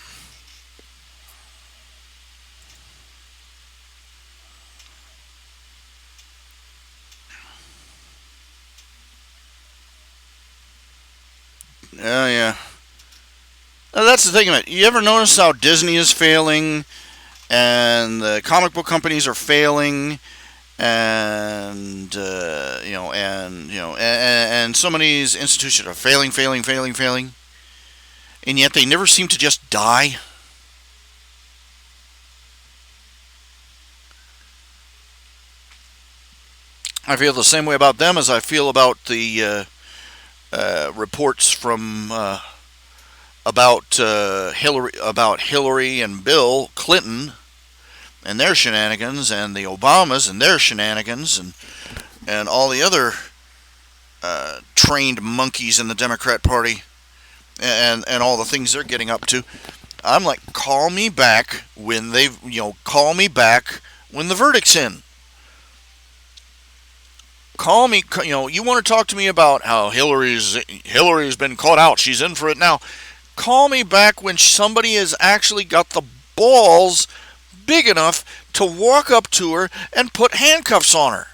Speaker 1: Yeah. Now, that's the thing of it. You ever notice how Disney is failing, and the comic book companies are failing, and and so many of these institutions are failing, and yet they never seem to just die. I feel the same way about them as I feel about the reports from about Hillary and Bill Clinton and their shenanigans, and the Obamas and their shenanigans, and all the other trained monkeys in the Democrat Party, and all the things they're getting up to. I'm like, call me back when call me back when the verdict's in. Call me, you want to talk to me about how Hillary's been caught out. She's in for it now. Call me back when somebody has actually got the balls big enough to walk up to her and put handcuffs on her.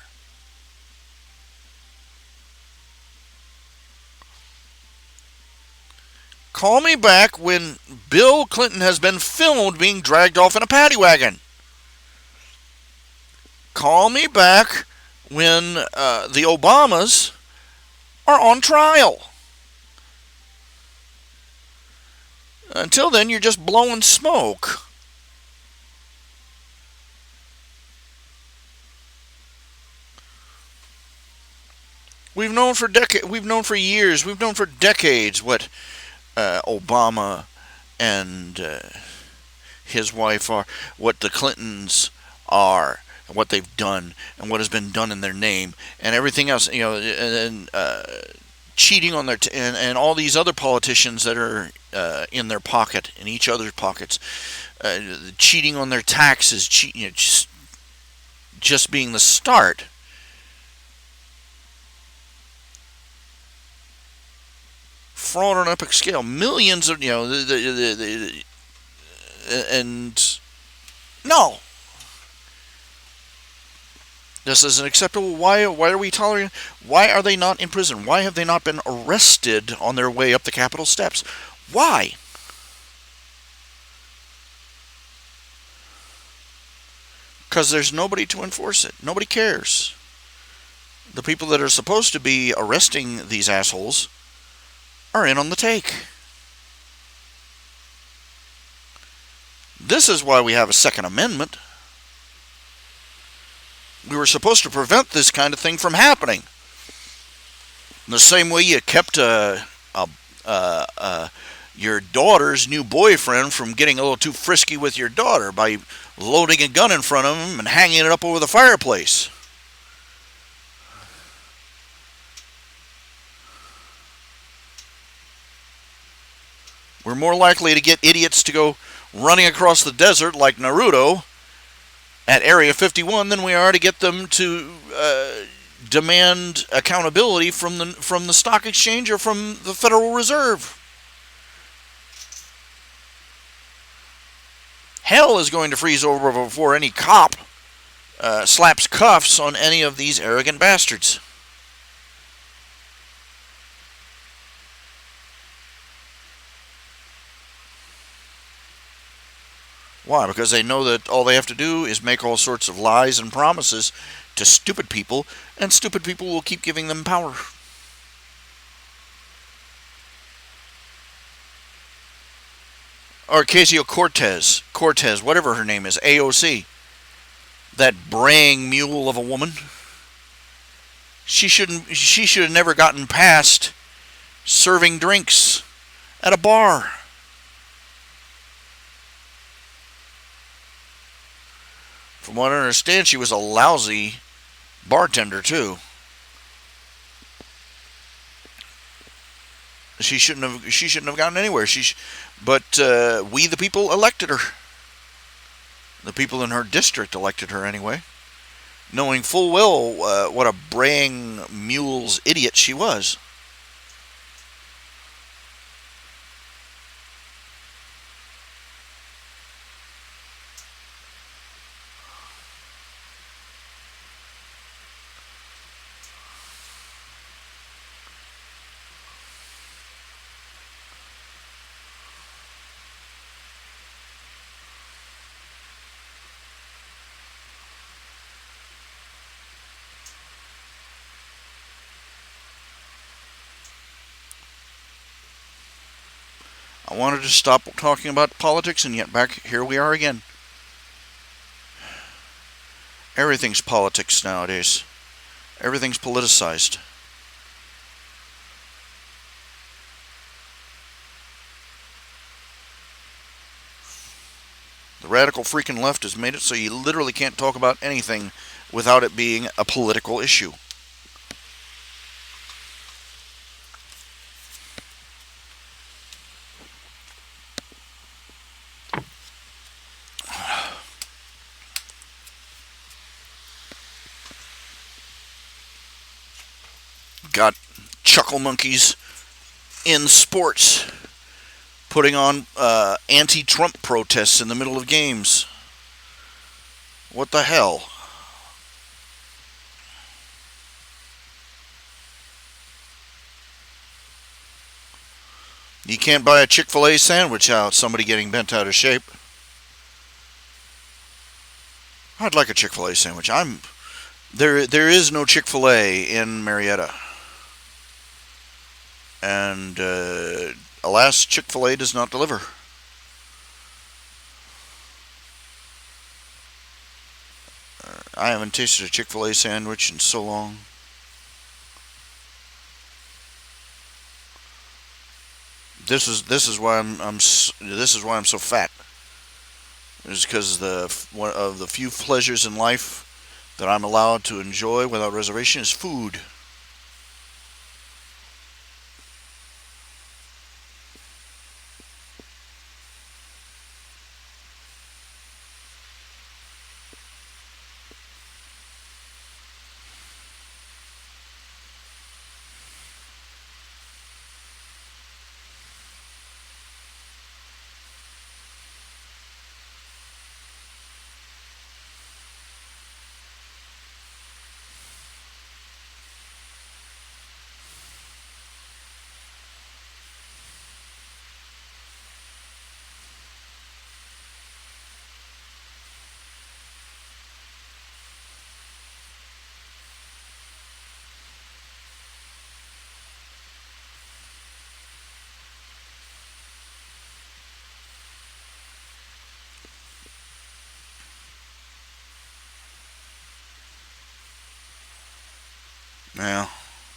Speaker 1: Call me back when Bill Clinton has been filmed being dragged off in a paddy wagon. Call me back when the Obamas are on trial. Until then, you're just blowing smoke. We've known for years. We've known for decades what Obama and his wife are, what the Clintons are, and what they've done, and what has been done in their name, and everything else. And cheating on their and all these other politicians that are in their pocket, in each other's pockets, cheating on their taxes, just being the start. Fraud on an epic scale, millions of and no, this isn't acceptable. Why are we tolerating? Why are they not in prison? Why have they not been arrested on their way up the Capitol steps? Why? Because there's nobody to enforce it. Nobody cares. The people that are supposed to be arresting these assholes are in on the take. This is why we have a Second Amendment. We were supposed to prevent this kind of thing from happening. In the same way you kept your daughter's new boyfriend from getting a little too frisky with your daughter by loading a gun in front of him and hanging it up over the fireplace. We're more likely to get idiots to go running across the desert like Naruto at Area 51 than we are to get them to demand accountability from the stock exchange or from the Federal Reserve. Hell is going to freeze over before any cop slaps cuffs on any of these arrogant bastards. Why? Because they know that all they have to do is make all sorts of lies and promises to stupid people, and stupid people will keep giving them power. Or Cortez, whatever her name is, AOC, that braying mule of a woman. She should have never gotten past serving drinks at a bar. From what I understand, she was a lousy bartender too. She shouldn't have gotten anywhere. But we the people elected her. The people in her district elected her anyway, knowing full well what a braying mule's idiot she was. I wanted to stop talking about politics, and yet back here we are again. Everything's politics nowadays. Everything's politicized. The radical freaking left has made it so you literally can't talk about anything without it being a political issue. Got chuckle monkeys in sports putting on anti-Trump protests in the middle of games. What the hell? You can't buy a Chick-fil-A sandwich without somebody getting bent out of shape. I'd like a Chick-fil-A sandwich. There is no Chick-fil-A in Marietta. And alas, Chick-fil-A does not deliver. I haven't tasted a Chick-fil-A sandwich in so long. This is why I'm so fat. It's because one of the few pleasures in life that I'm allowed to enjoy without reservation is food. Yeah,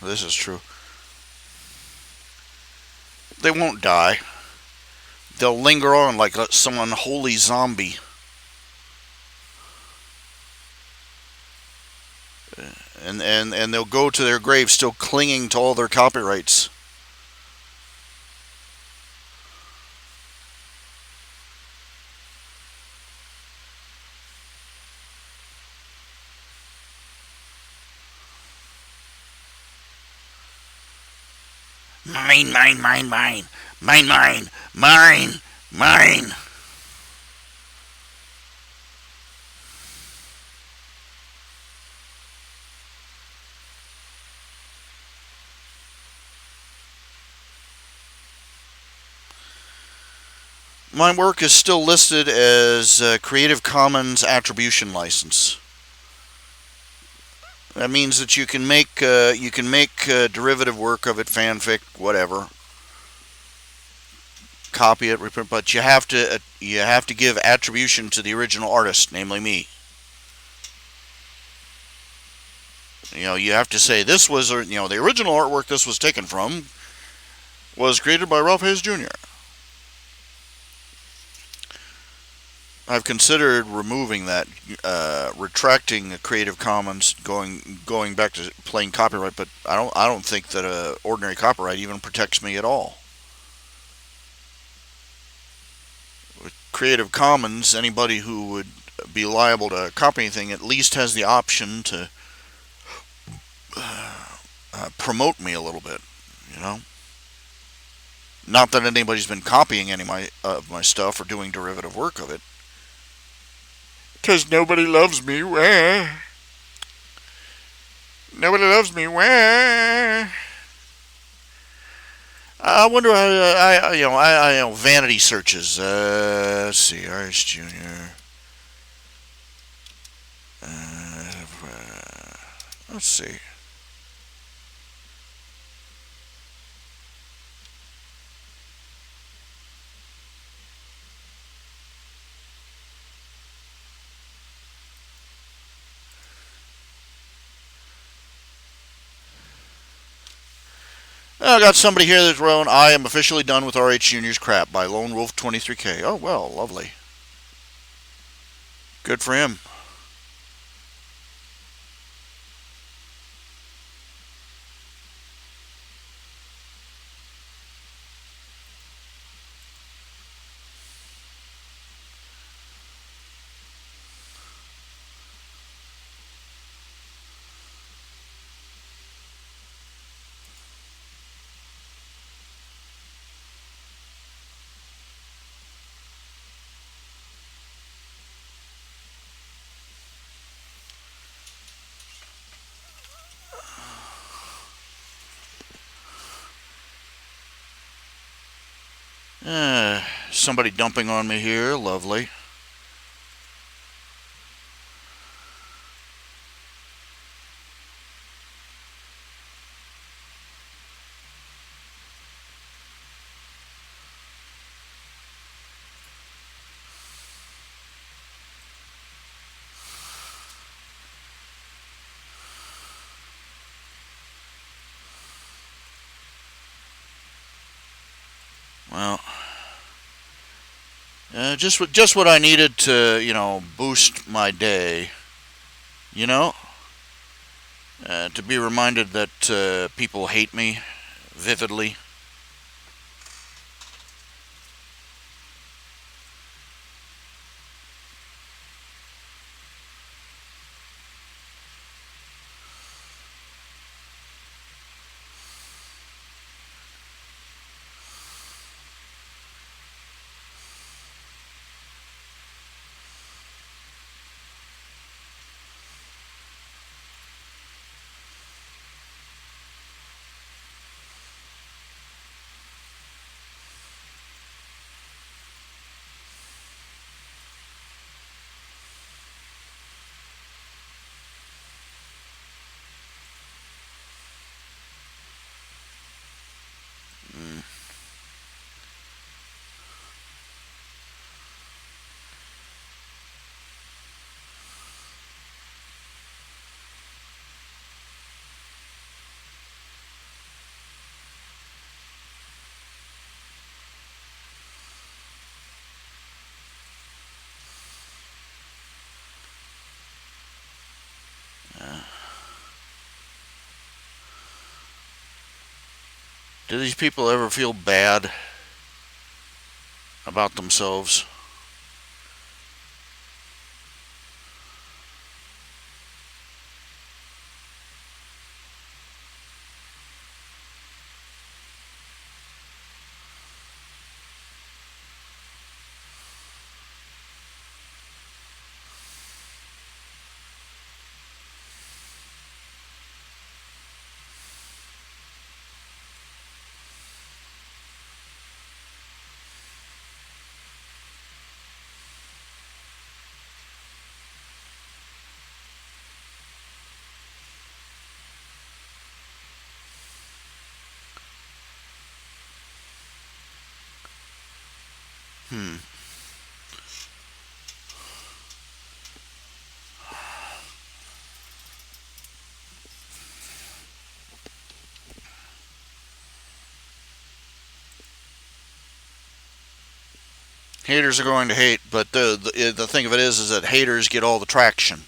Speaker 1: this is true. They won't die. They'll linger on like some unholy zombie. And they'll go to their grave still clinging to all their copyrights. Mine, mine, mine, mine. Mine, mine, mine, mine. My work is still listed as Creative Commons Attribution License. That means that you can make derivative work of it, fanfic, whatever. Copy it, reprint, but you have to give attribution to the original artist, namely me. You have to say this was the original artwork this was taken from was created by RHJunior. I've considered removing that, retracting Creative Commons, going back to plain copyright, but I don't think that ordinary copyright even protects me at all. With Creative Commons, anybody who would be liable to copy anything at least has the option to promote me a little bit. You know, not that anybody's been copying any of my stuff or doing derivative work of it. Because nobody loves me. Nobody loves me. I wonder how vanity searches. Let's see, RHJunior. Let's see. I got somebody here that's wrote, I am officially done with RHJunior's crap by Lone Wolf 23K. Oh, well, lovely. Good for him. Somebody dumping on me here. Lovely. Well, just what I needed to, boost my day. You know, to be reminded that people hate me vividly. Mm. Uh, do these people ever feel bad about themselves? Hmm. Haters are going to hate, but the thing of it is that haters get all the traction.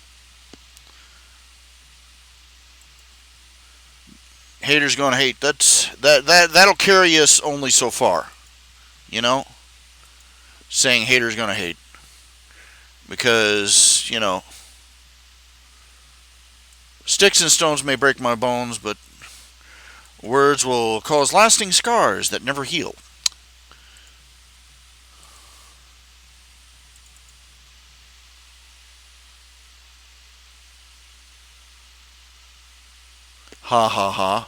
Speaker 1: Haters going to hate. That'll carry us only so far. You know, saying haters going to hate because sticks and stones may break my bones, but words will cause lasting scars that never heal. Ha ha ha.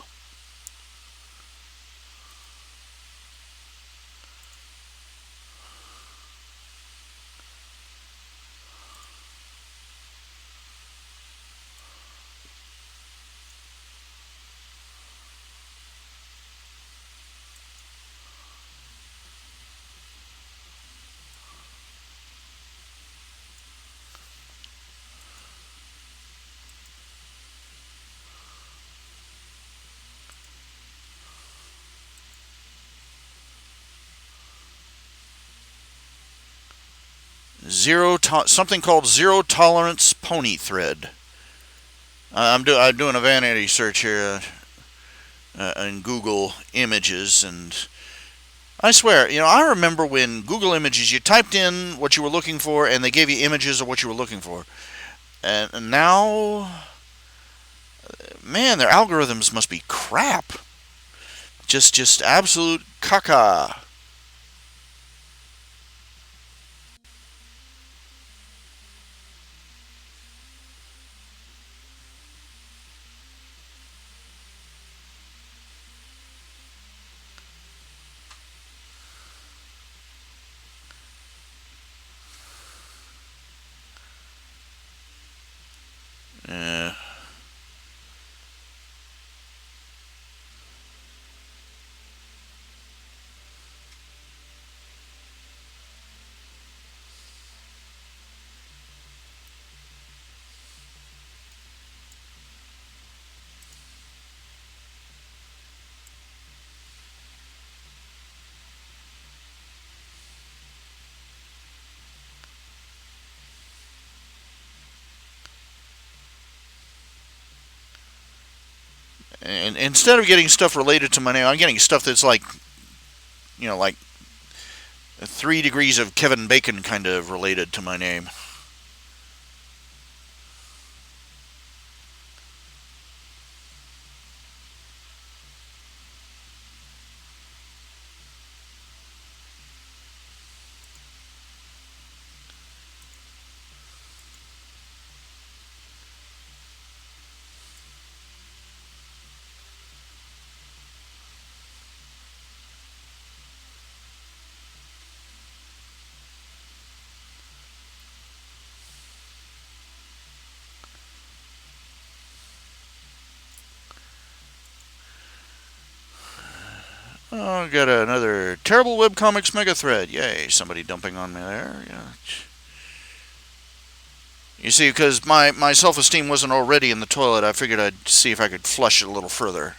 Speaker 1: Something called zero tolerance pony thread. I'm doing a vanity search here in Google Images, and I swear, I remember when Google Images, you typed in what you were looking for, and they gave you images of what you were looking for. And now, man, their algorithms must be crap. Just absolute caca. Uh, And instead of getting stuff related to my name, I'm getting stuff that's like, like 3 degrees of Kevin Bacon kind of related to my name. Oh, got another terrible webcomics mega thread. Yay, somebody dumping on me there. Yeah. You see, because my self-esteem wasn't already in the toilet, I figured I'd see if I could flush it a little further.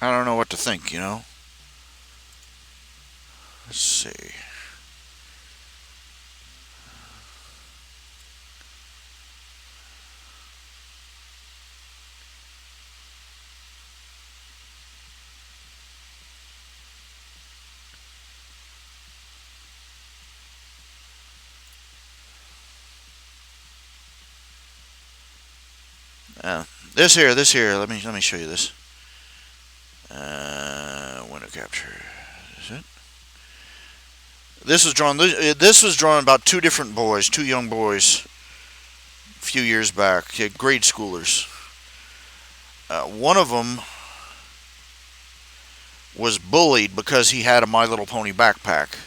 Speaker 1: I don't know what to think. Let's see. This here. Let me show you this. Window capture. Is it? This was drawn. This was drawn about two different boys, two young boys, a few years back, grade schoolers. One of them was bullied because he had a My Little Pony backpack,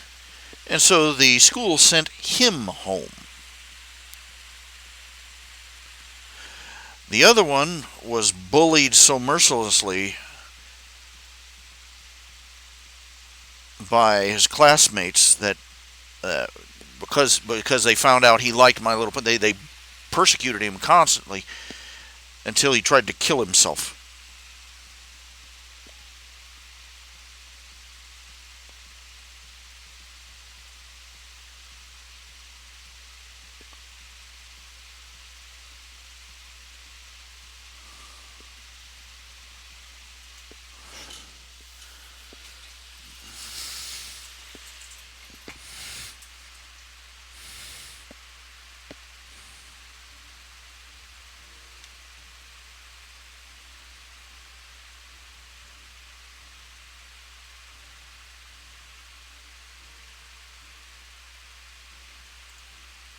Speaker 1: and so the school sent him home. The other one was bullied so mercilessly by his classmates that because they found out he liked My Little Pony, they persecuted him constantly until he tried to kill himself.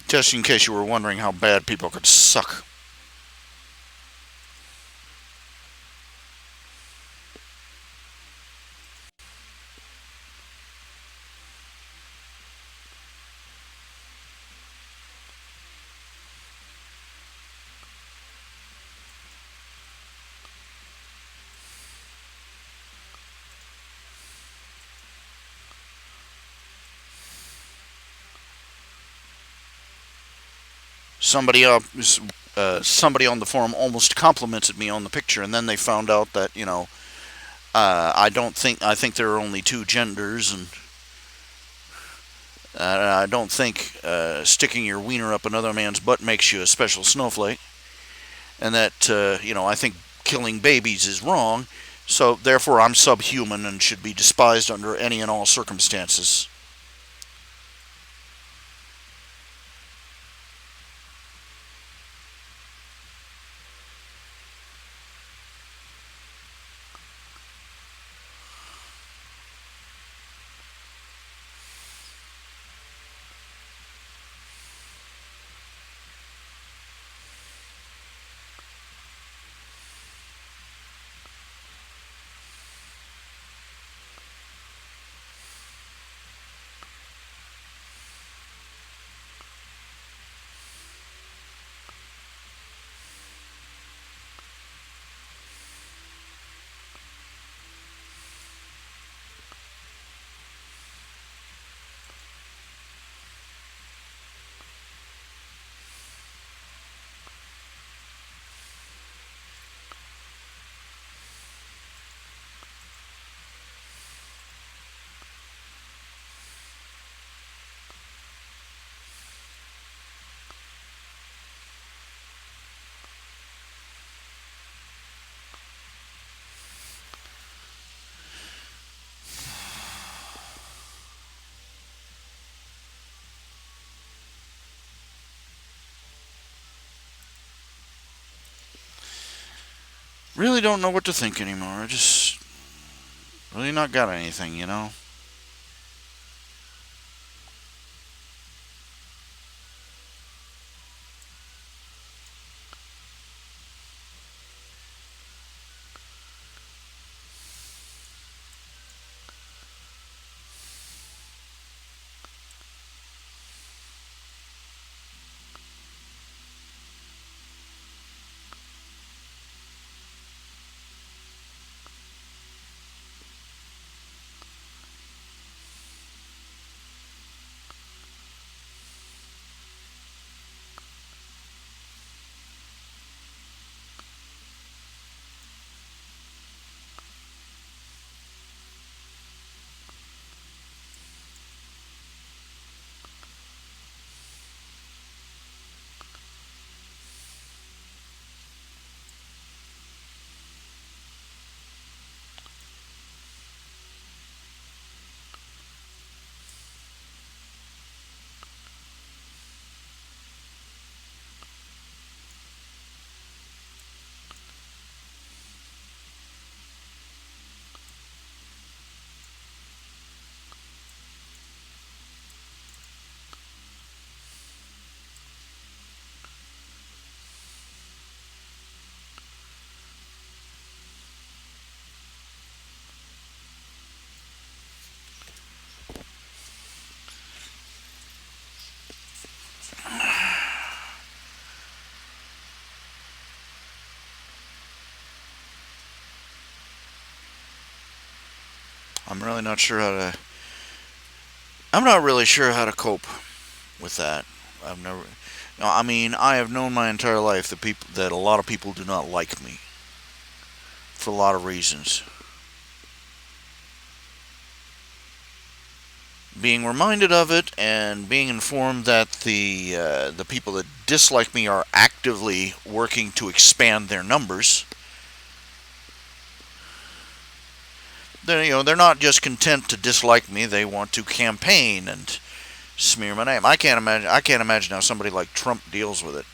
Speaker 1: Just in case you were wondering how bad people could suck. Somebody somebody on the forum almost complimented me on the picture, and then they found out that I think there are only two genders, and I don't think sticking your wiener up another man's butt makes you a special snowflake. And that I think killing babies is wrong. So therefore, I'm subhuman and should be despised under any and all circumstances. Really don't know what to think anymore. I just really not got anything. I'm really not sure how to. I'm not really sure how to cope with that. I've never. No, I mean, I have known my entire life that a lot of people do not like me for a lot of reasons. Being reminded of it and being informed that the people that dislike me are actively working to expand their numbers. They're not just content to dislike me. They want to campaign and smear my name. I can't imagine how somebody like Trump deals with it.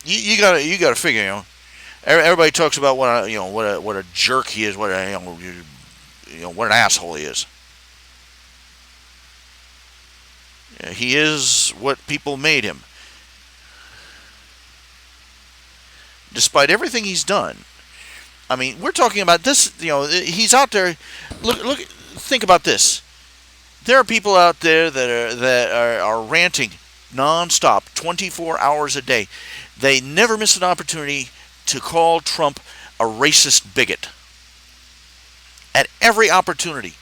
Speaker 1: You gotta figure. Everybody talks about what a jerk he is. What an asshole he is. He is what people made him. Despite everything he's done. I mean, we're talking about this. He's out there. Look. Think about this. There are people out there that are ranting nonstop, 24 hours a day. They never miss an opportunity to call Trump a racist bigot. At every opportunity.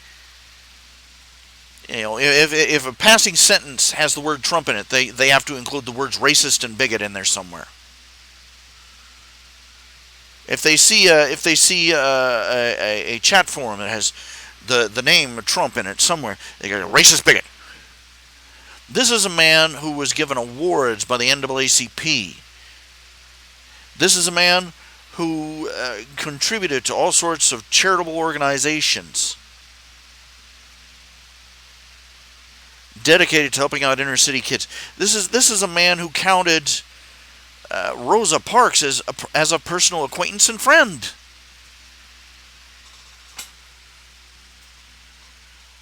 Speaker 1: If a passing sentence has the word Trump in it, they have to include the words racist and bigot in there somewhere. If they see a chat forum that has the name of Trump in it somewhere, they go racist bigot. This is a man who was given awards by the NAACP. This is a man who contributed to all sorts of charitable organizations dedicated to helping out inner city kids. This is a man who counted Rosa Parks as a personal acquaintance and friend.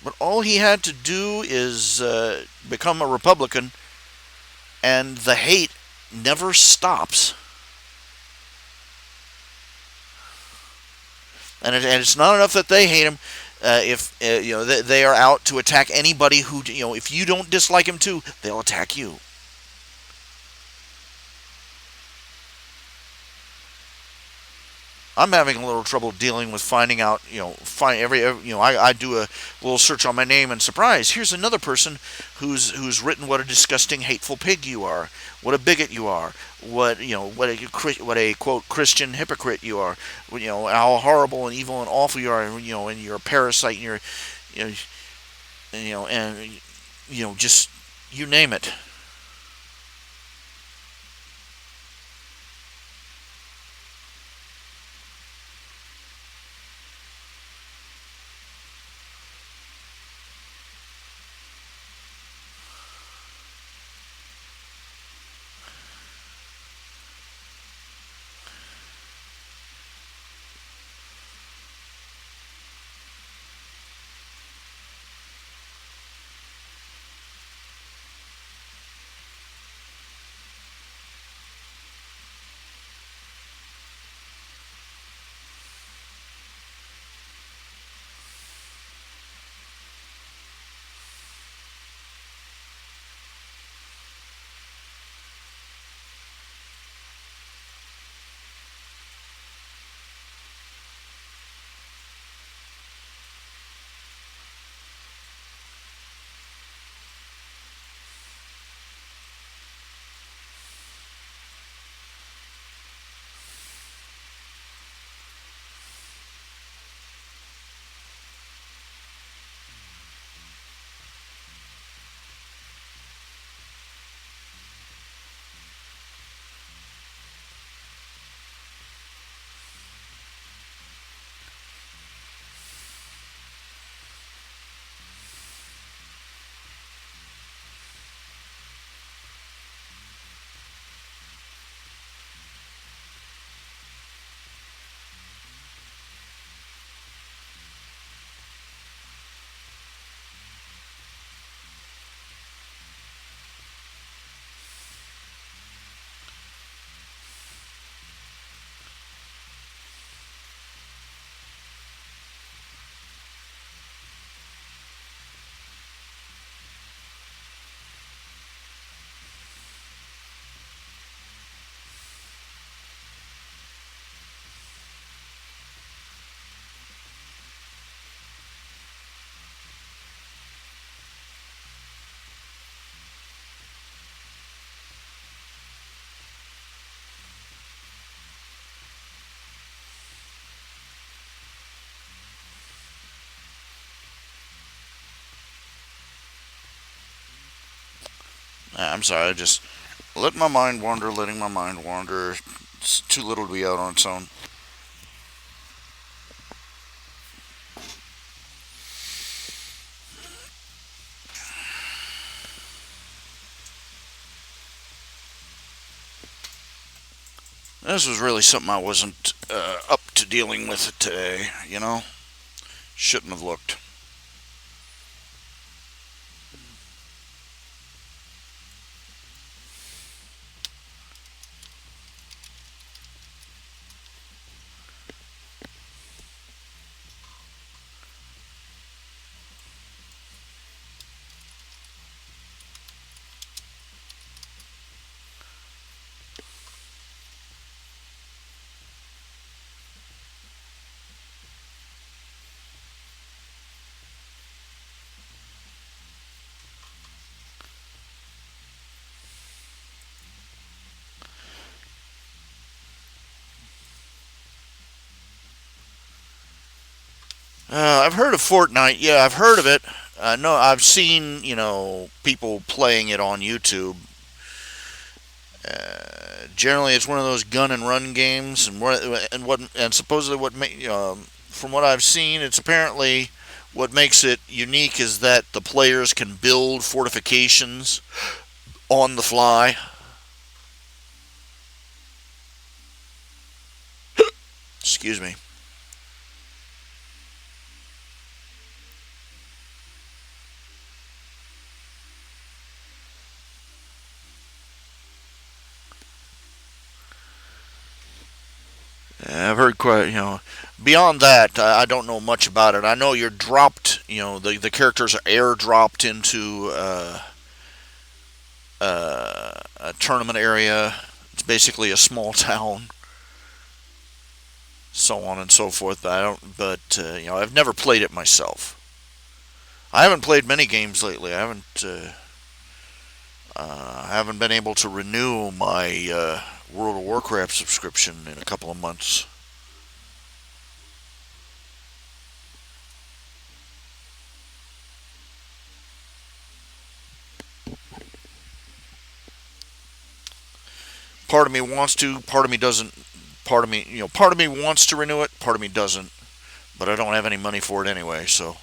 Speaker 1: But all he had to do is become a Republican, and the hate never stops. And it's not enough that they hate him. If they are out to attack anybody who, if you don't dislike him too, they'll attack you. I'm having a little trouble dealing with finding out, I do a little search on my name and surprise, here's another person who's written what a disgusting, hateful pig you are, what a bigot you are, what a quote Christian hypocrite you are, how horrible and evil and awful you are, and you're a parasite, and just you name it. I'm sorry, I just let my mind wander, letting my mind wander. It's too little to be out on its own. This was really something I wasn't up to dealing with today. Shouldn't have looked. I've heard of Fortnite. Yeah, I've heard of it. No, I've seen people playing it on YouTube. Generally, it's one of those gun and run games, and supposedly from what I've seen, it's apparently what makes it unique is that the players can build fortifications on the fly. Excuse me. I've heard quite, beyond that, I don't know much about it. I know you're dropped, the characters are airdropped into a tournament area. It's basically a small town, so on and so forth. I've never played it myself. I haven't played many games lately. I haven't been able to renew my World of Warcraft subscription in a couple of months. Part of me wants to, part of me doesn't. Part of me wants to renew it, part of me doesn't. But I don't have any money for it anyway, so.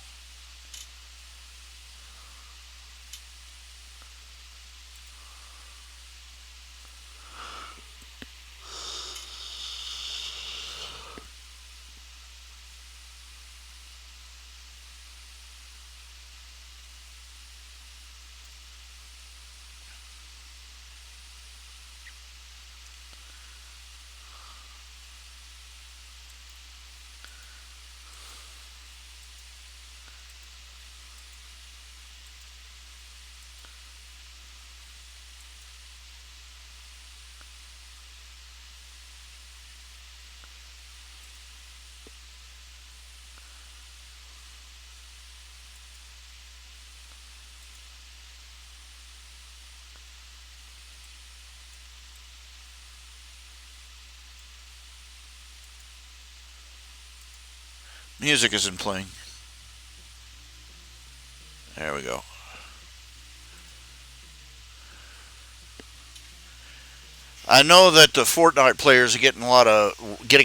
Speaker 1: Music isn't playing. There we go. I know that the Fortnite players are getting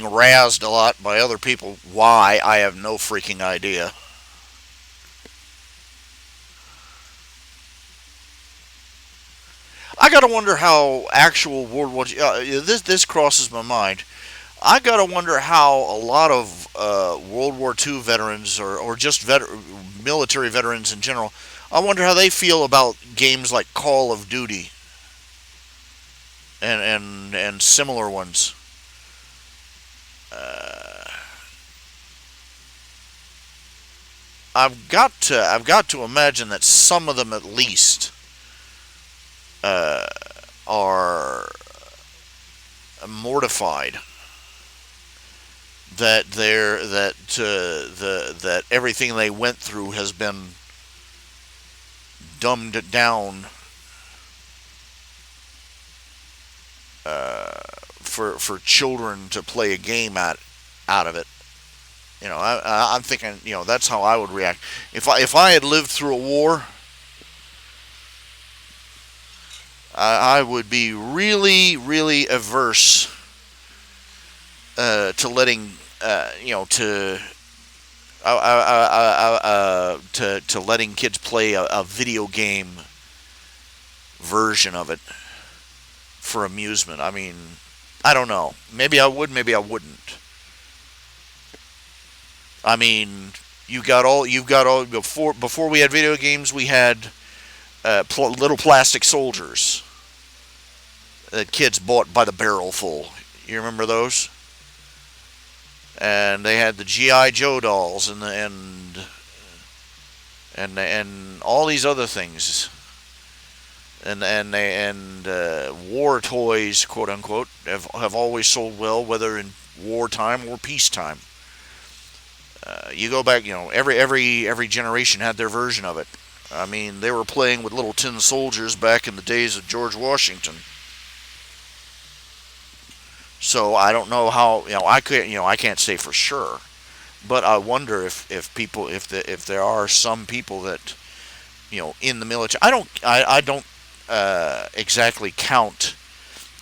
Speaker 1: razzed a lot by other people. Why? I have no freaking idea. I gotta wonder how actual World War. This crosses my mind. I gotta wonder how a lot of World War II veterans or just military veterans in general. I wonder how they feel about games like Call of Duty and similar ones. Uh, I've got to imagine that some of them at least uh, are mortified that everything they went through has been dumbed down for children to play a game out of it. I'm thinking, that's how I would react if I had lived through a war. I would be really, really averse to letting to letting kids play a video game version of it for amusement. I mean, I don't know. Maybe I would. Maybe I wouldn't. I mean, you've got all before we had video games. We had little plastic soldiers that kids bought by the barrel full. You remember those? And they had the GI Joe dolls and all these other things, and war toys, quote unquote, have always sold well, whether in wartime or peacetime. You go back, every generation had their version of it. I mean, they were playing with little tin soldiers back in the days of George Washington. So I don't know how, I can't say for sure, But I wonder if people if there are some people that in the military. I don't exactly count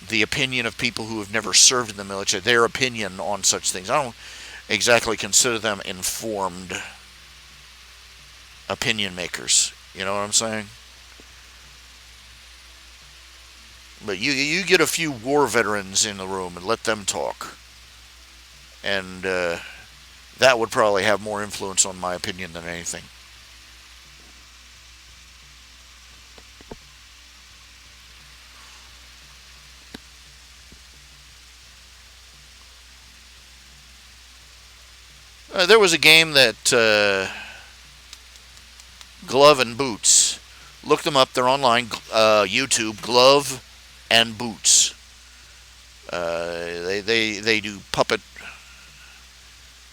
Speaker 1: the opinion of people who have never served in the military. Their opinion on such things. I don't exactly consider them informed opinion makers. You know what I'm saying? But you get a few war veterans in the room and let them talk, and that would probably have more influence on my opinion than anything. There was a game that Glove and Boots. Look them up. They're online. YouTube. Glove and Boots. They do puppet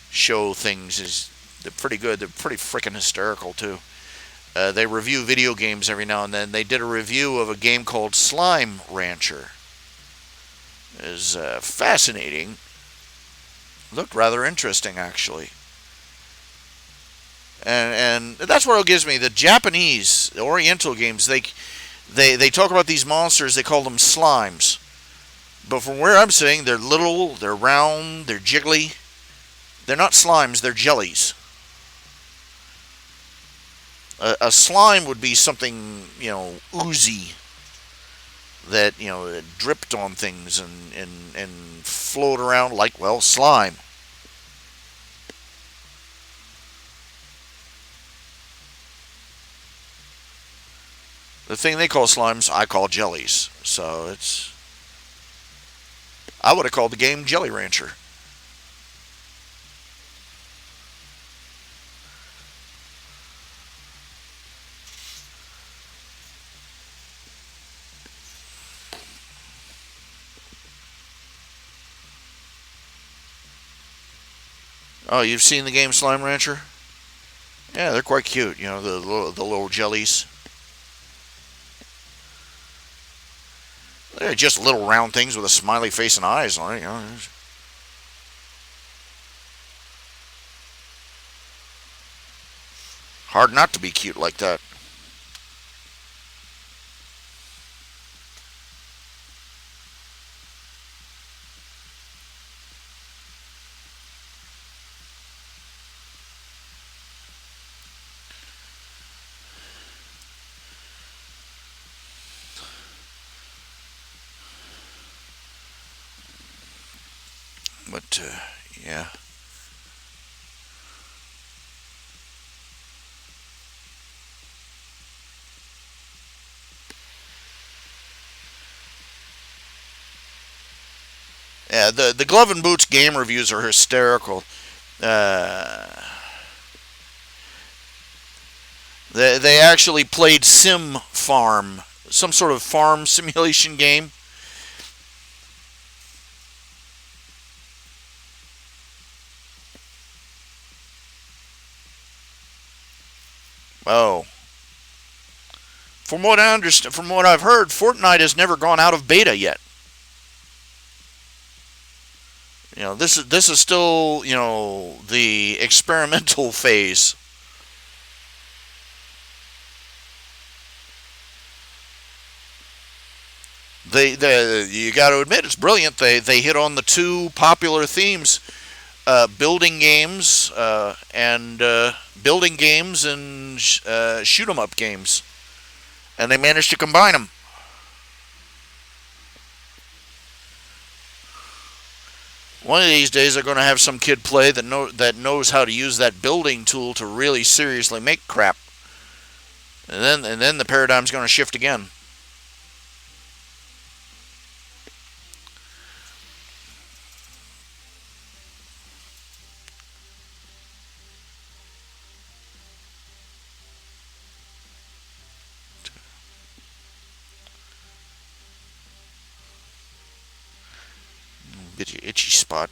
Speaker 1: show things. They're pretty good. They're pretty freaking hysterical too. They review video games every now and then. They did a review of a game called Slime Rancher. It is fascinating. Looked rather interesting, actually. And that's what it gives me. The Japanese, the Oriental games, they talk about these monsters. They call them slimes. But from where I'm sitting, they're little, they're round, they're jiggly. They're not slimes, they're jellies. A slime would be something, oozy that, dripped on things and float around like, well, slime. The thing they call slimes, I call jellies. So I would have called the game Jelly Rancher. Oh, you've seen the game Slime Rancher? Yeah, they're quite cute. The little jellies. They're just little round things with a smiley face and eyes on it. Hard not to be cute like that. But yeah. Yeah, the Glove and Boots game reviews are hysterical. Uh, they actually played Sim Farm, some sort of farm simulation game. Oh, from what I understand, from what I've heard, Fortnite has never gone out of beta yet. This is still the experimental phase. They you got to admit it's brilliant. They hit on the two popular themes: building games and building games and shoot 'em up games, and they managed to combine them. One of these days, they're going to have some kid play that knows how to use that building tool to really seriously make crap, and then the paradigm's going to shift again. Get your itchy spot.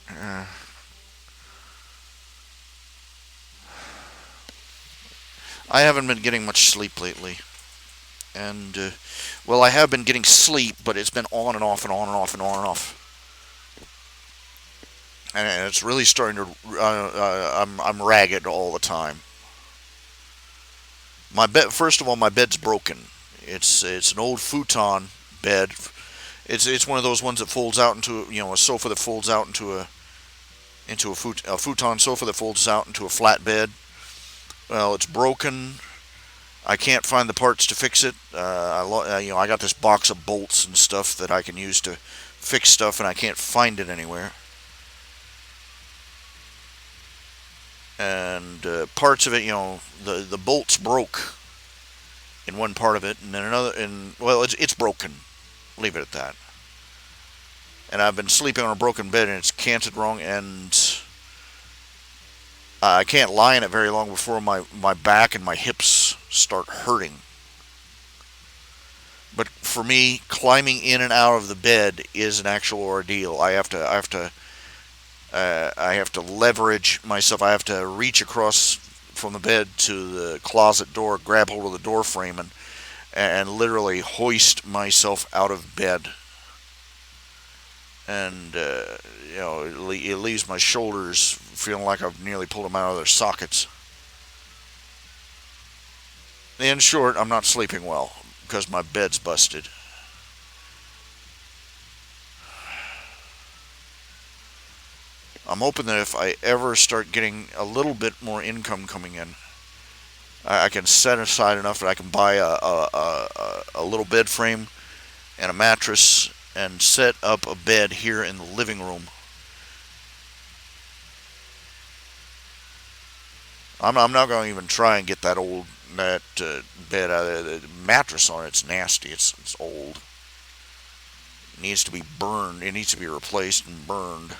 Speaker 1: I haven't been getting much sleep lately, and well, I have been getting sleep, but it's been on and off and on and off and on and off. and it's really starting to. I'm ragged all the time. My bed. First of all, my bed's broken. It's an old futon bed. It's one of those ones that folds out into a sofa that folds out into a futon sofa that folds out into a flat bed. Well, it's broken. I can't find the parts to fix it. I got this box of bolts and stuff that I can use to fix stuff, and I can't find it anywhere. And parts of it, the bolts broke in one part of it, and then another. And well, it's broken. Leave it at that. And I've been sleeping on a broken bed, and it's canted wrong, and I can't lie in it very long before my back and my hips start hurting. But for me, climbing in and out of the bed is an actual ordeal. I have to leverage myself. I have to reach across from the bed to the closet door, grab hold of the door frame, and literally hoist myself out of bed. And it leaves my shoulders feeling like I've nearly pulled them out of their sockets. In short, I'm not sleeping well because my bed's busted. I'm hoping that if I ever start getting a little bit more income coming in, I can set aside enough that I can buy a little bed frame and a mattress and set up a bed here in the living room. I'm not going to even try and get that bed out of there. The mattress on it's nasty. It's old. It needs to be burned. It needs to be replaced and burned.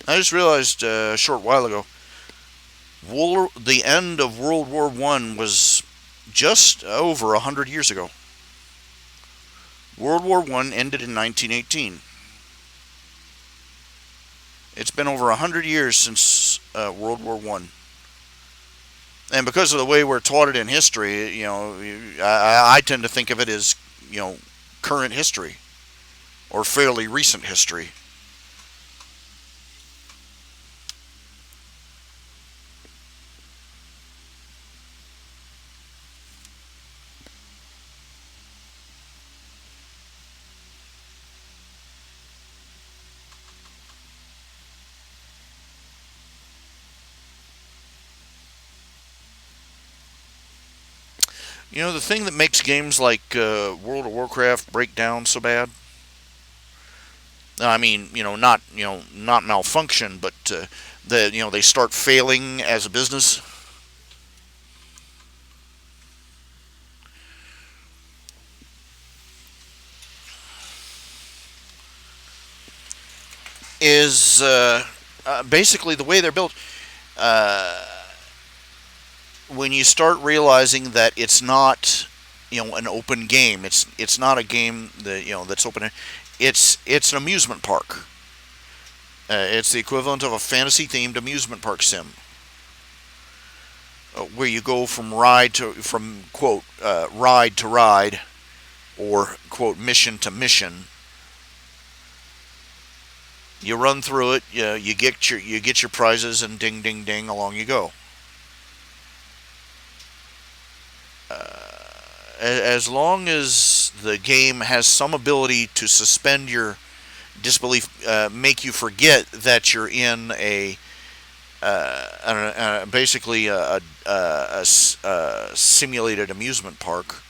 Speaker 1: I just realized a short while ago, the end of World War One was just over 100 years ago. World War One ended in 1918. It's been over 100 years since World War One, and because of the way we're taught it in history, I tend to think of it as current history or fairly recent history. The thing that makes games like World of Warcraft break down so bad. I mean, not malfunction, but they start failing as a business. Is basically the way they're built. Uh, when you start realizing that it's not an open game, it's not a game that that's open. It's an amusement park. It's the equivalent of a fantasy themed amusement park sim, where you go from quote ride to ride, or quote mission to mission. You run through it, you get your prizes, and ding ding ding, along you go. As long as the game has some ability to suspend your disbelief, make you forget that you're in basically a simulated amusement park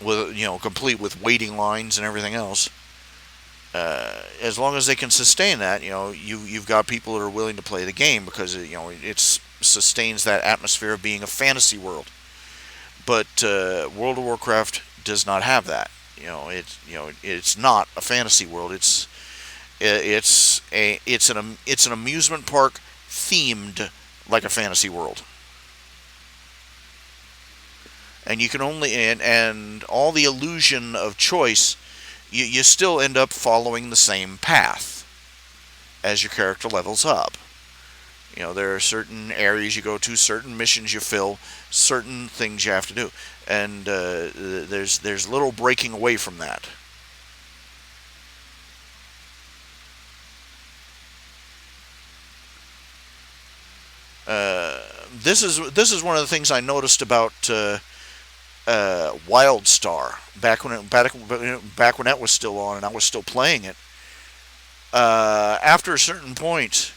Speaker 1: with complete with waiting lines and everything else. As long as they can sustain that, you've got people that are willing to play the game because it sustains that atmosphere of being a fantasy world. But World of Warcraft does not have that. It's not a fantasy world. It's an amusement park themed like a fantasy world. And you can only and all the illusion of choice you still end up following the same path as your character levels up. There are certain areas you go to, certain missions you fill, certain things you have to do, and there's little breaking away from that. This is one of the things I noticed about WildStar back when that was still on and I was still playing it. After a certain point,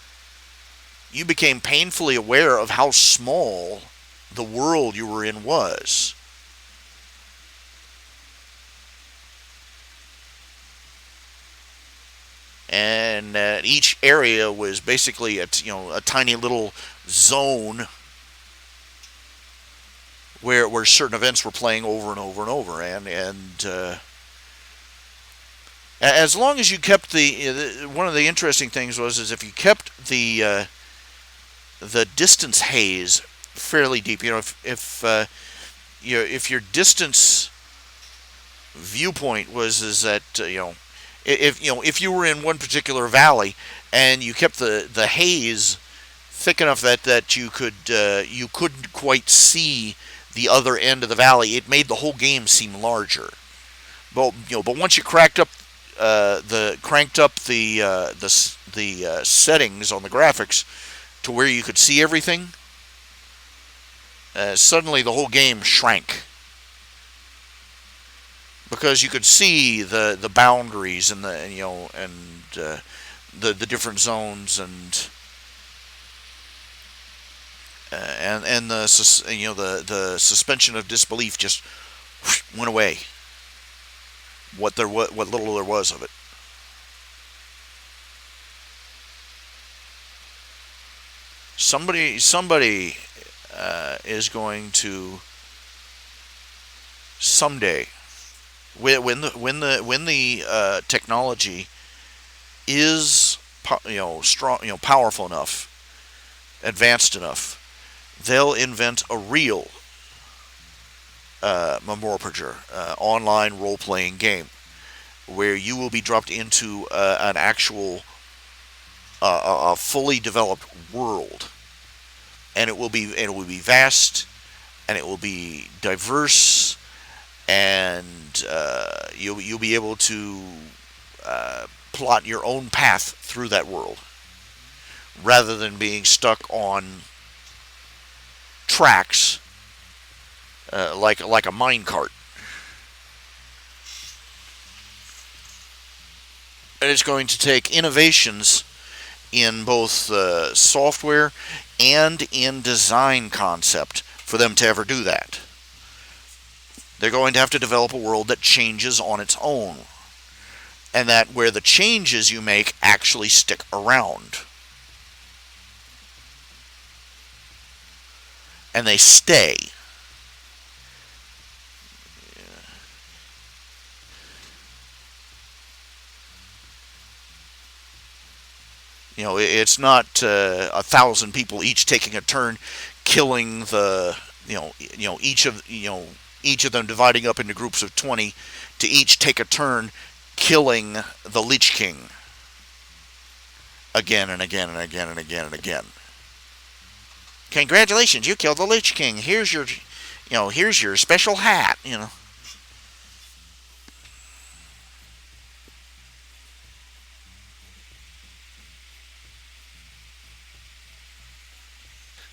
Speaker 1: you became painfully aware of how small the world you were in was. And each area was basically a tiny little zone where certain events were playing over and over and over, and as long as you kept one of the interesting things is if you kept the distance haze fairly deep. If your distance viewpoint is that if you were in one particular valley and you kept the haze thick enough that you couldn't quite see the other end of the valley, it made the whole game seem larger. But once you cranked up the settings on the graphics to where you could see everything, suddenly the whole game shrank because you could see the boundaries and the different zones and the suspension of disbelief just went away. What little there was of it. Somebody is going to someday, when the technology is strong, powerful enough, advanced enough, they'll invent a real Memorpager online role-playing game where you will be dropped into an actual a fully developed world, and it will be vast, and it will be diverse, and you'll be able to plot your own path through that world rather than being stuck on tracks like a minecart. And it's going to take innovations in both software and in design concept for them to ever do that. They're going to have to develop a world that changes on its own, and that where the changes you make actually stick around. And they stay. It's not 1,000 people each taking a turn killing each of them dividing up into groups of 20 to each take a turn killing the Lich King again and again and again and again and again. Congratulations, you killed the Lich King. Here's your special hat.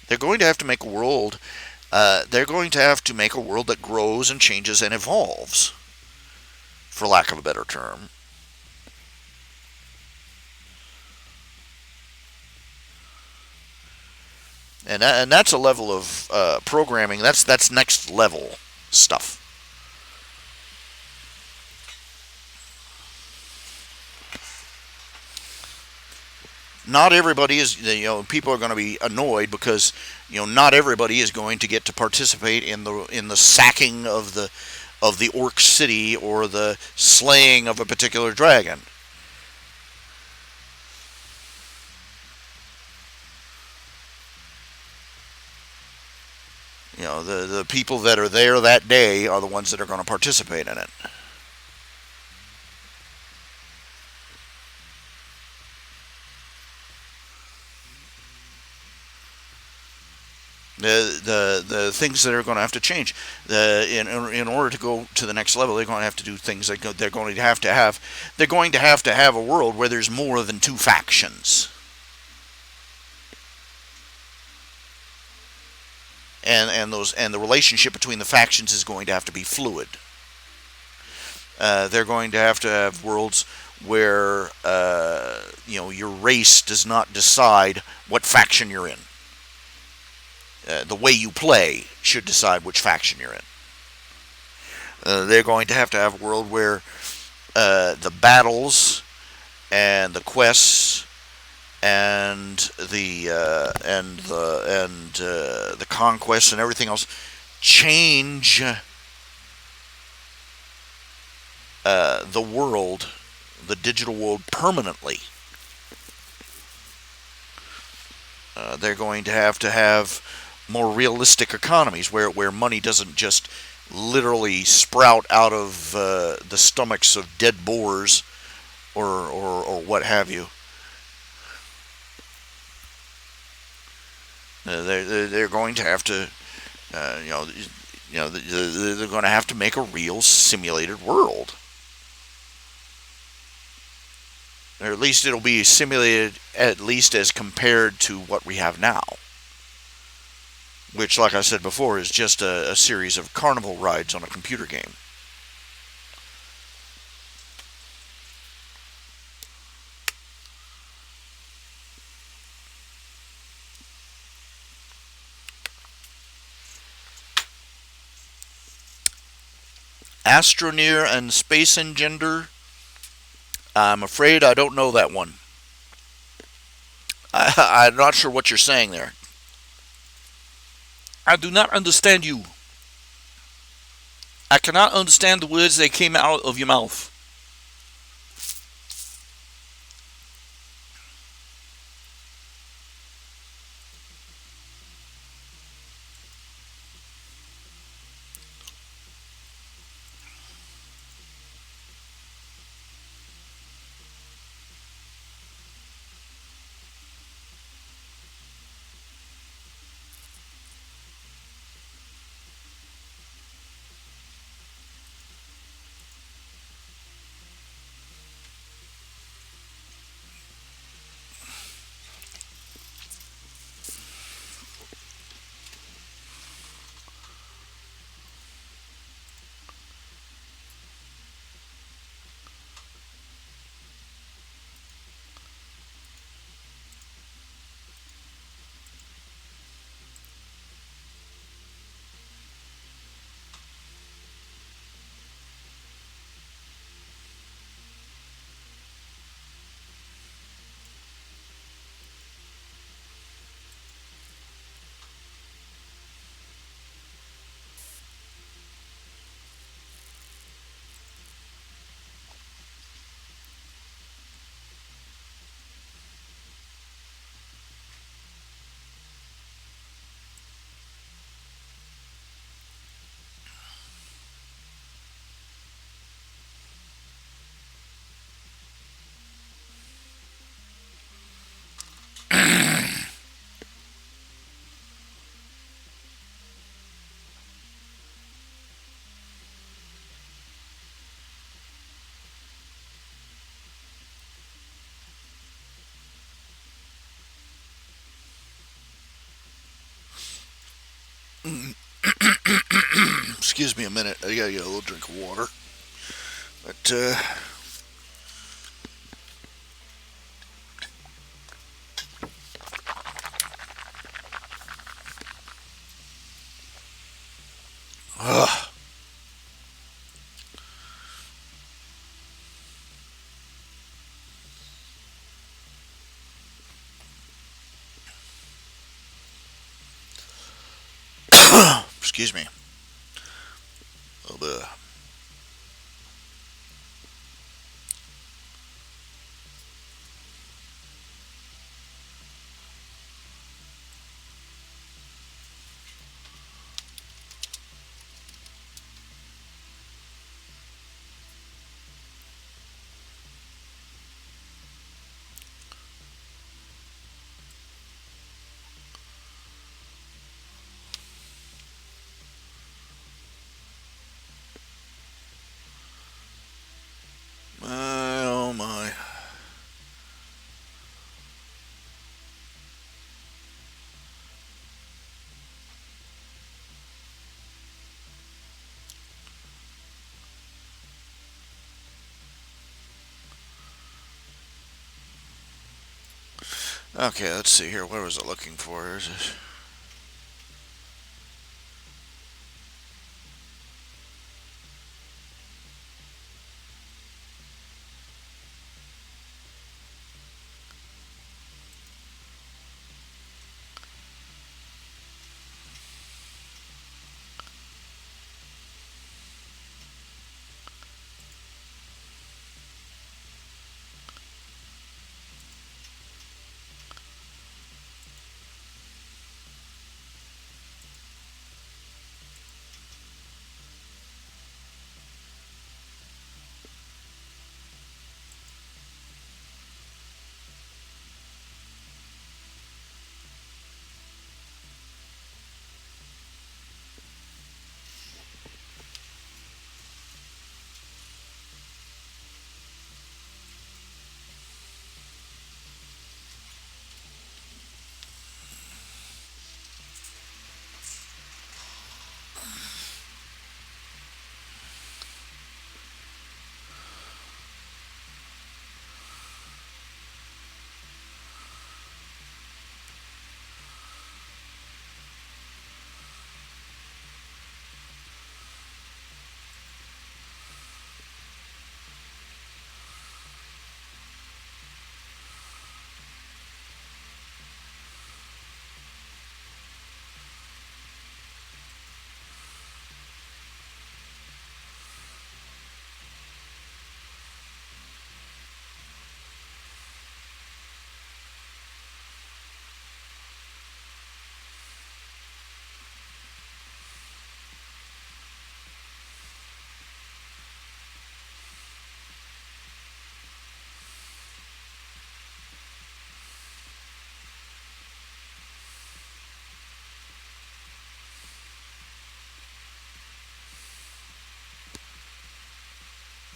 Speaker 1: They're going to have to make a world. They're going to have to make a world that grows and changes and evolves, for lack of a better term. And that's a level of programming. That's next level stuff. Not everybody is. People are going to be annoyed because not everybody is going to get to participate in the sacking of the orc city or the slaying of a particular dragon. The people that are there that day are the ones that are going to participate in it. The things that are going to have to change. In order to go to the next level, they're going to have to do things like they're going to have a world where there's more than two factions. And the relationship between the factions is going to have to be fluid. They're going to have worlds where your race does not decide what faction you're in. The way you play should decide which faction you're in. They're going to have a world where the battles and the quests and the conquests and everything else change the world, the digital world, permanently. They're going to have more realistic economies where money doesn't just literally sprout out of the stomachs of dead boars or what have you. They're going to have to, they're going to have to make a real simulated world. Or at least it'll be simulated, at least as compared to what we have now. Which, like I said before, is just a series of carnival rides on a computer game. RHJunior and Space Engender. I'm afraid I don't know that one. I'm not sure what you're saying there. I do not understand you. I cannot understand the words that came out of your mouth. Excuse me a minute. I gotta get a little drink of water. But excuse me. A little bit. Okay, let's see here. What was it looking for? Is it?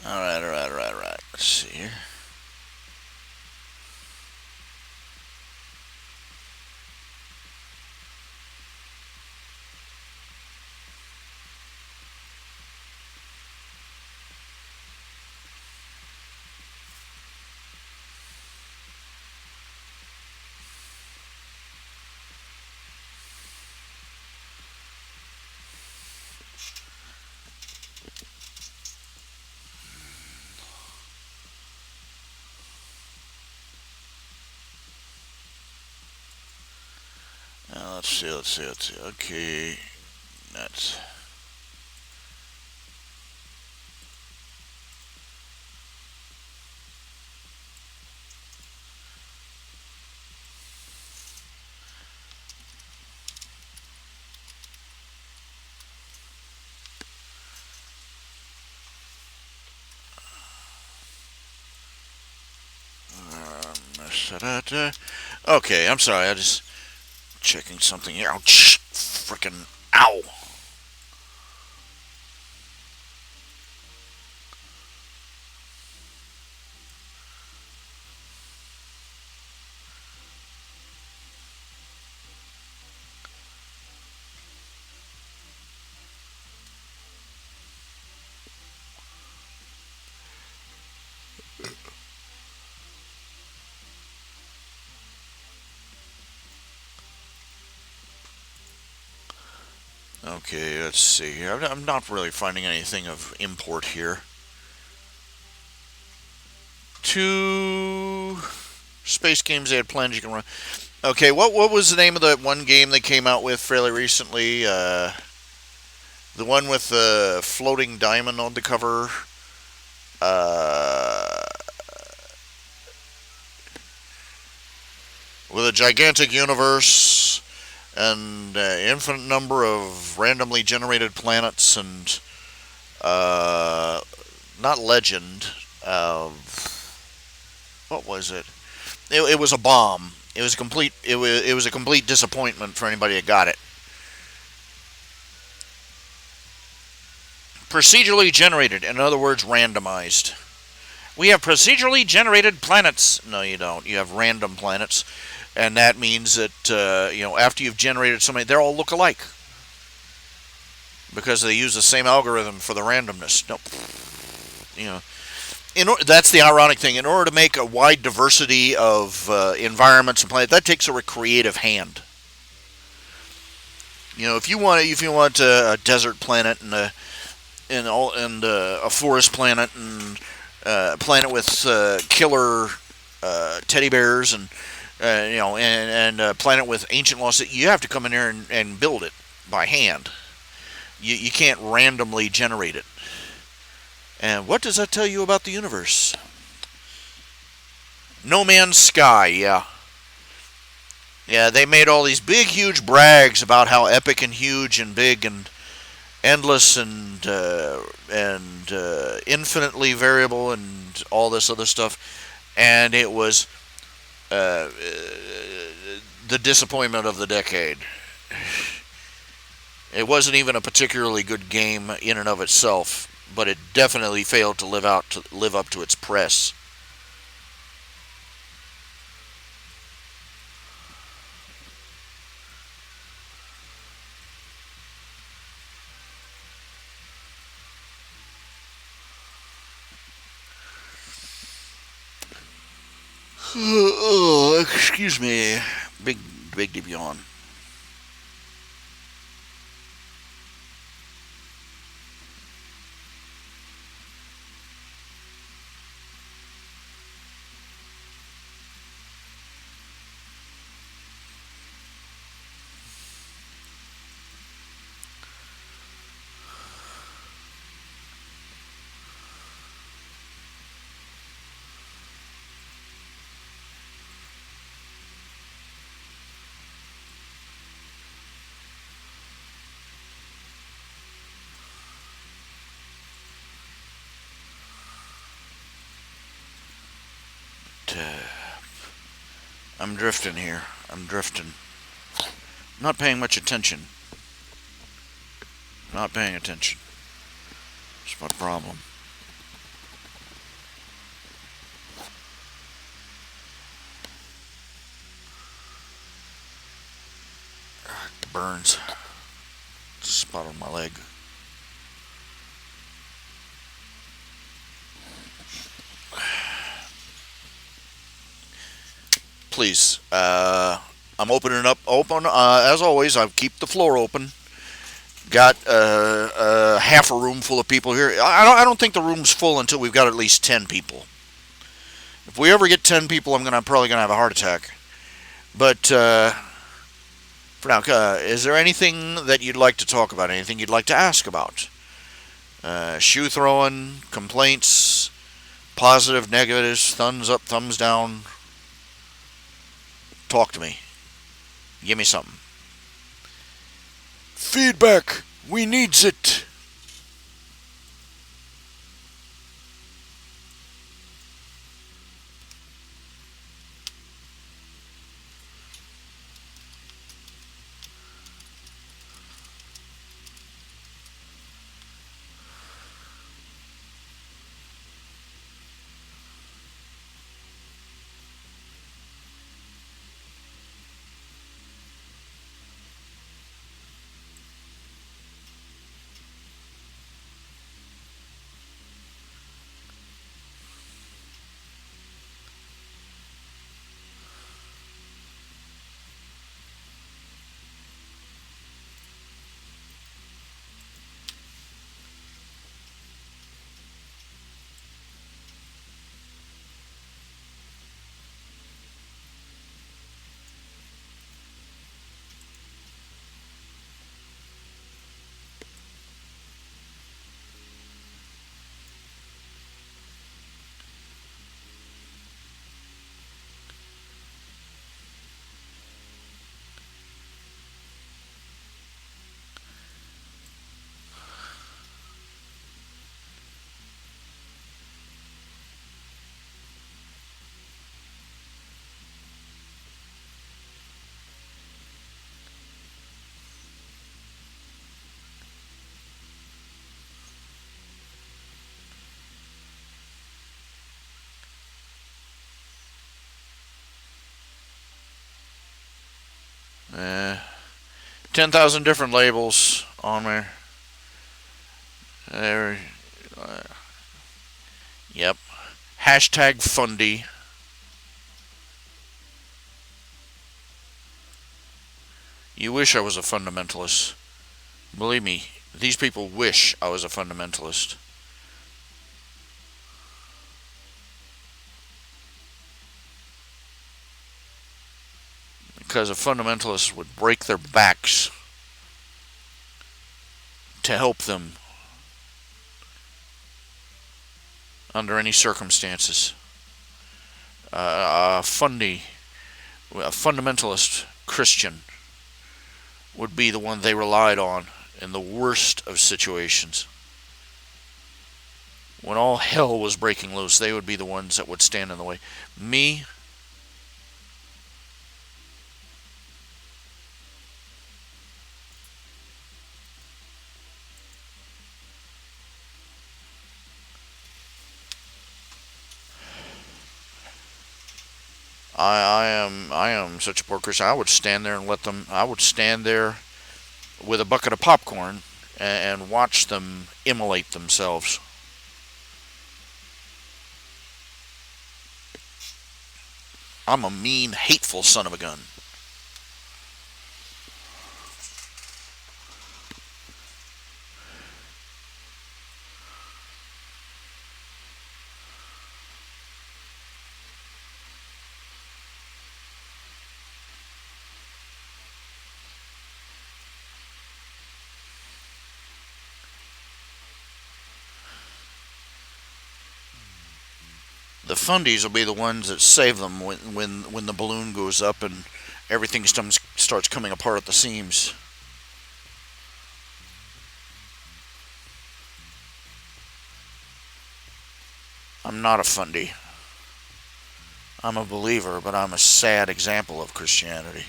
Speaker 1: All right, all right, all right, all right. Let's see here. Let's see, let's see, let's see. Okay, that's okay. I'm sorry. I just checking something here. Ouch! Freaking ow! Okay, let's see here. I'm not really finding anything of import here. Two space games they had planned you can run. Okay, what was the name of the one game they came out with fairly recently? The one with the floating diamond on the cover. Uh, with a gigantic universe and infinite number of randomly generated planets and not legend. What was it? It was a bomb. It was complete. It was a complete disappointment for anybody that got it. Procedurally generated, in other words, randomized. We have procedurally generated planets. No, you don't. You have random planets, and that means that after you've generated so many, they all look alike because they use the same algorithm for the randomness. Nope. You know, That's the ironic thing. In order to make a wide diversity of environments and planets, that takes a creative hand. If you want a desert planet and a forest planet and a planet with killer teddy bears and a planet with ancient lost, you have to come in here and build it by hand. You can't randomly generate it. And what does that tell you about the universe? No Man's Sky, yeah. Yeah, they made all these big, huge brags about how epic and huge and big and endless and infinitely variable and all this other stuff. And it was the disappointment of the decade. It wasn't even a particularly good game in and of itself, but it definitely failed to live up to its press. Excuse me. Big deep yawn. I'm drifting here. I'm drifting. Not paying much attention. Not paying attention. That's my problem. Burns. Spot on my leg. Please. I'm opening up. Open. As always, I keep the floor open. Got half a room full of people here. I don't think the room's full until we've got at least 10 people. If we ever get 10 people, probably gonna have a heart attack. But for now, is there anything that you'd like to talk about? Anything you'd like to ask about? Shoe throwing, complaints, positive, negatives, thumbs up, thumbs down. Talk to me. Give me something. Feedback. We needs it. Uh, 10,000 different labels on there. There. Uh, yep. Hashtag Fundy. You wish I was a fundamentalist. Believe me, these people wish I was a fundamentalist. Because a fundamentalist would break their backs to help them under any circumstances. A fundamentalist Christian would be the one they relied on in the worst of situations. When all hell was breaking loose, they would be the ones that would stand in the way. Me, I am such a poor Christian. I would stand there and let them. I would stand there with a bucket of popcorn and watch them immolate themselves. I'm a mean, hateful son of a gun. The fundies will be the ones that save them when the balloon goes up and everything starts coming apart at the seams. I'm not a fundy. I'm a believer, but I'm a sad example of Christianity.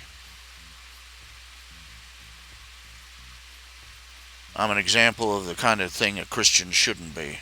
Speaker 1: I'm an example of the kind of thing a Christian shouldn't be.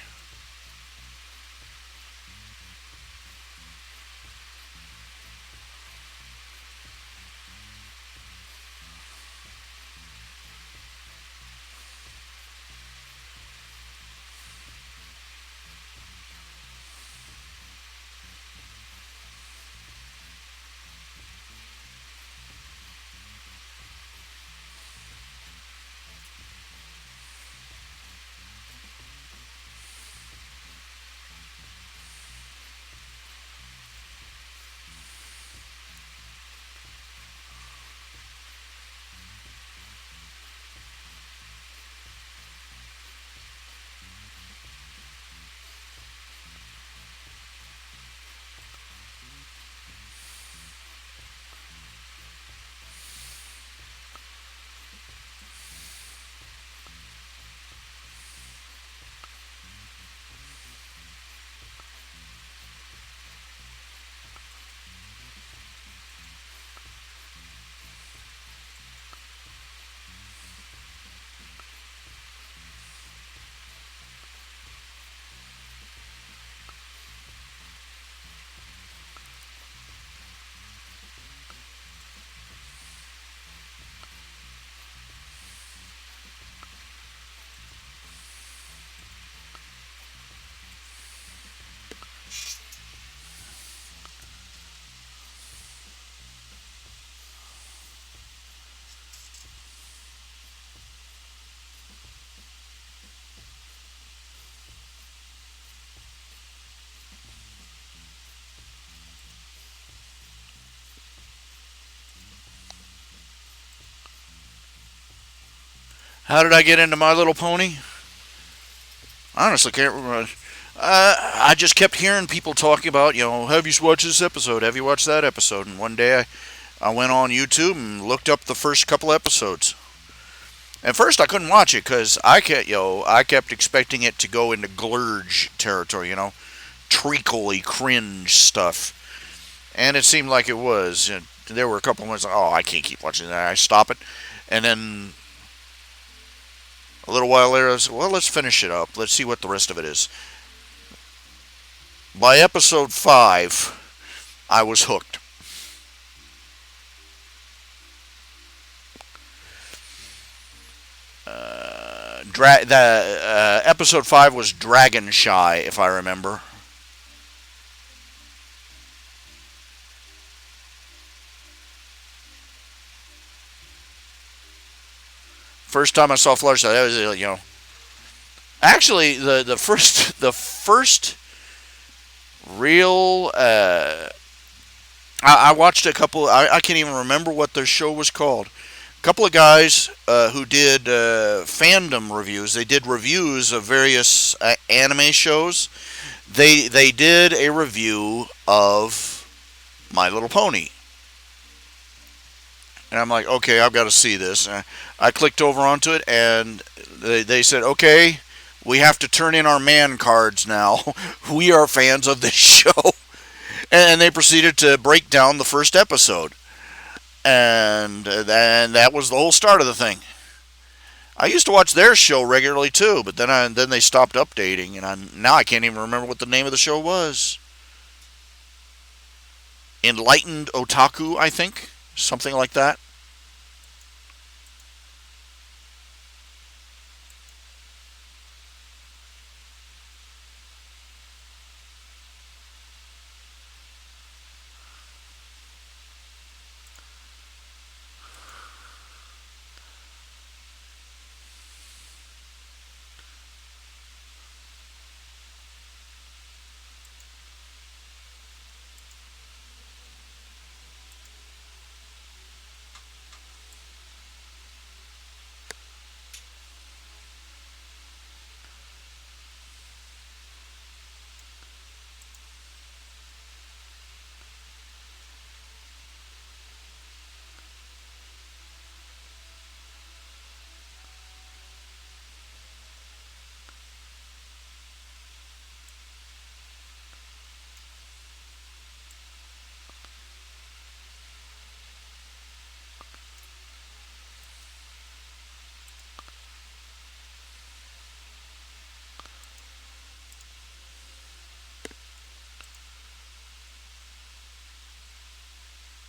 Speaker 1: How did I get into My Little Pony? I honestly can't remember. I just kept hearing people talking about, have you watched this episode? Have you watched that episode? And one day I went on YouTube and looked up the first couple episodes. At first I couldn't watch it because I kept expecting it to go into glurge territory, treacly cringe stuff. And it seemed like it was. And there were a couple of ones like, oh, I can't keep watching that. I stop it. And then a little while later, I said, well, let's finish it up. Let's see what the rest of it is. By episode 5, I was hooked. Episode 5 was Dragon Shy, if I remember. First time I saw Flush, that was, actually the first real. I watched a couple. I can't even remember what their show was called. A couple of guys who did fandom reviews. They did reviews of various anime shows. They did a review of My Little Pony, and I'm like, okay, I've got to see this. I clicked over onto it, and they said, okay, we have to turn in our man cards now. We are fans of this show. And they proceeded to break down the first episode. And that was the whole start of the thing. I used to watch their show regularly too, but then they stopped updating, and now I can't even remember what the name of the show was. Enlightened Otaku, I think, something like that.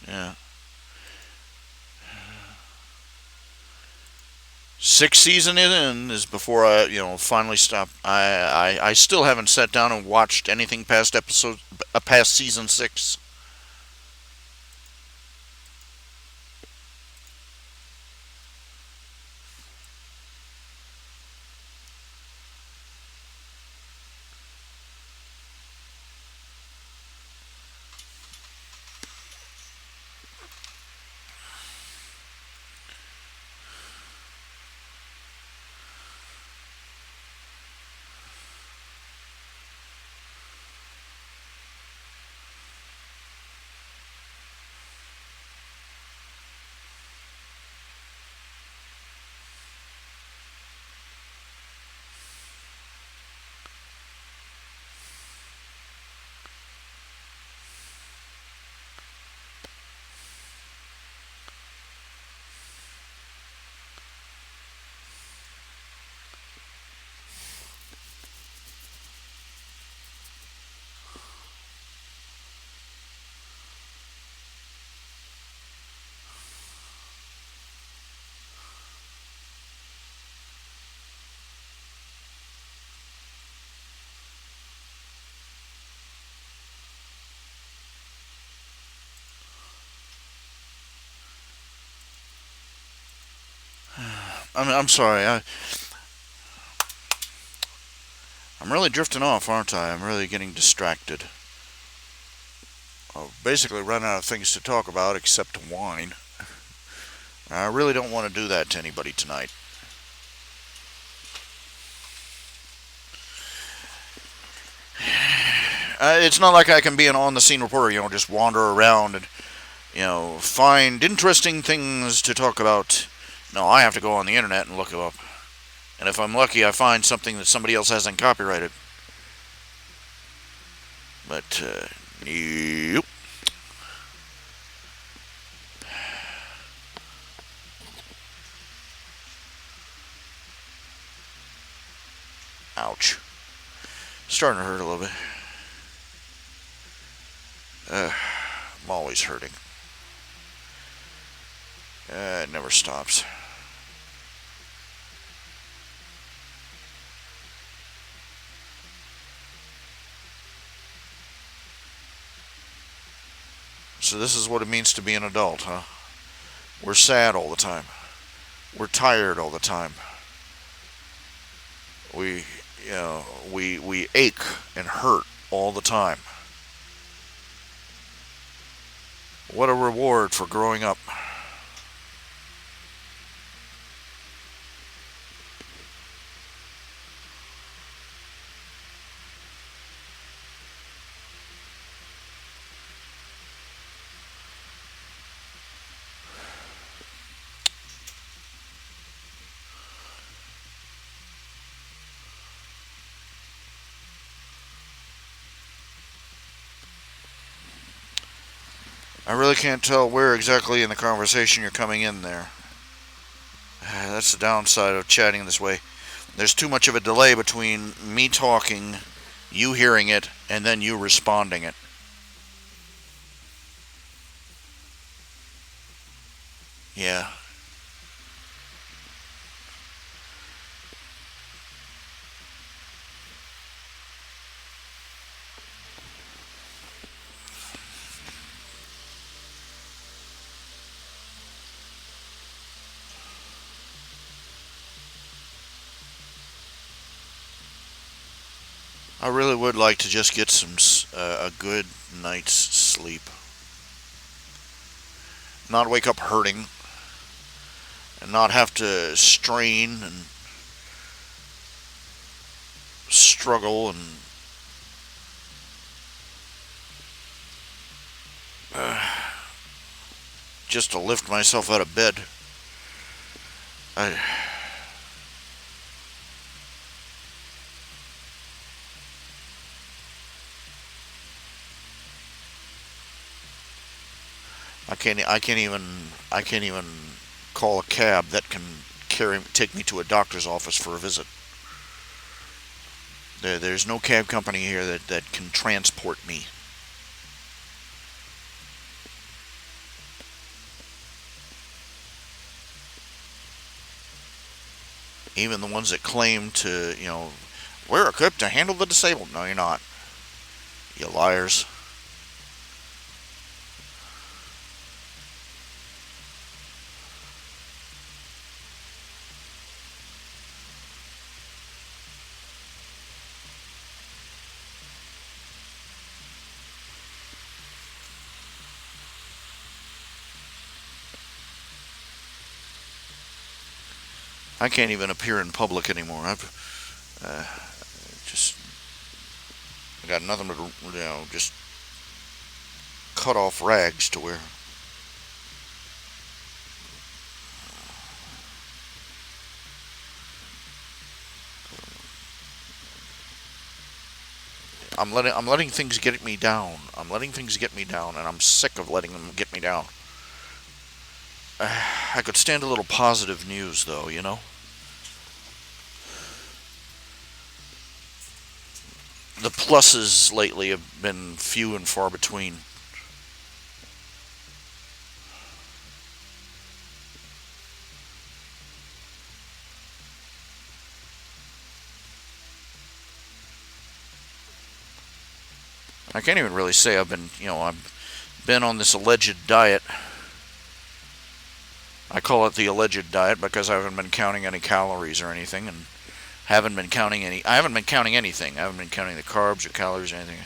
Speaker 1: Yeah. Sixth season in is before I, finally stop. I still haven't sat down and watched anything past season 6. I'm sorry. I'm really drifting off, aren't I? I'm really getting distracted. I've basically run out of things to talk about except wine. I really don't want to do that to anybody tonight. It's not like I can be an on-the-scene reporter, just wander around and, find interesting things to talk about. No, I have to go on the internet and look them up. And if I'm lucky, I find something that somebody else hasn't copyrighted. But, nope. Ouch. Starting to hurt a little bit. I'm always hurting. It never stops. So this is what it means to be an adult, huh? We're sad all the time. We're tired all the time. We, you know, we ache and hurt all the time. What a reward for growing up. I really can't tell where exactly in the conversation you're coming in there. That's the downside of chatting this way. There's too much of a delay between me talking, you hearing it, and then you responding it. Yeah. I really would like to just get a good night's sleep. Not wake up hurting and not have to strain and struggle and just to lift myself out of bed. I I can't even call a cab that can take me to a doctor's office for a visit. There's no cab company here that can transport me. Even the ones that claim to, we're equipped to handle the disabled. No, you're not. You liars. I can't even appear in public anymore. Just I got nothing but just cut off rags to wear. I'm letting things get me down. I'm letting things get me down, and I'm sick of letting them get me down. I could stand a little positive news, though. The pluses lately have been few and far between. I can't even really say I've been on this alleged diet. I call it the alleged diet because I haven't been counting any calories or anything, and haven't been counting any. I haven't been counting anything. I haven't been counting the carbs or calories or anything.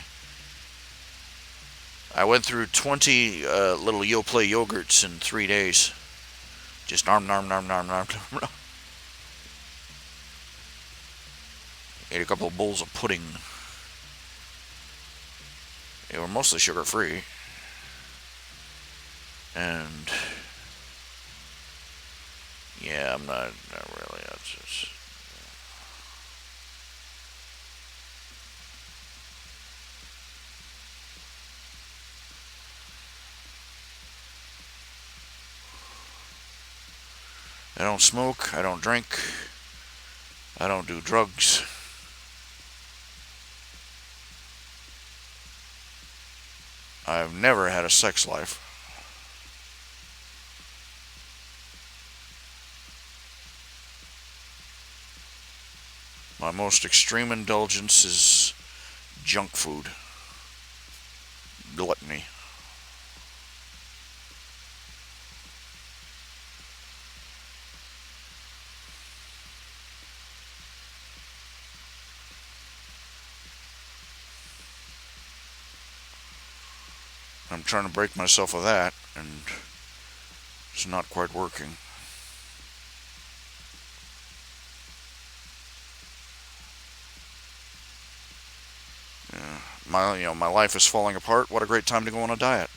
Speaker 1: I went through 20 little Yoplait yogurts in 3 days. Just arm. Ate a couple of bowls of pudding. They were mostly sugar free. And yeah, I'm not really. I don't smoke. I don't drink. I don't do drugs. I've never had a sex life. My most extreme indulgence is junk food. Gluttony. I'm trying to break myself of that, and it's not quite working. My life is falling apart. What a great time to go on a diet.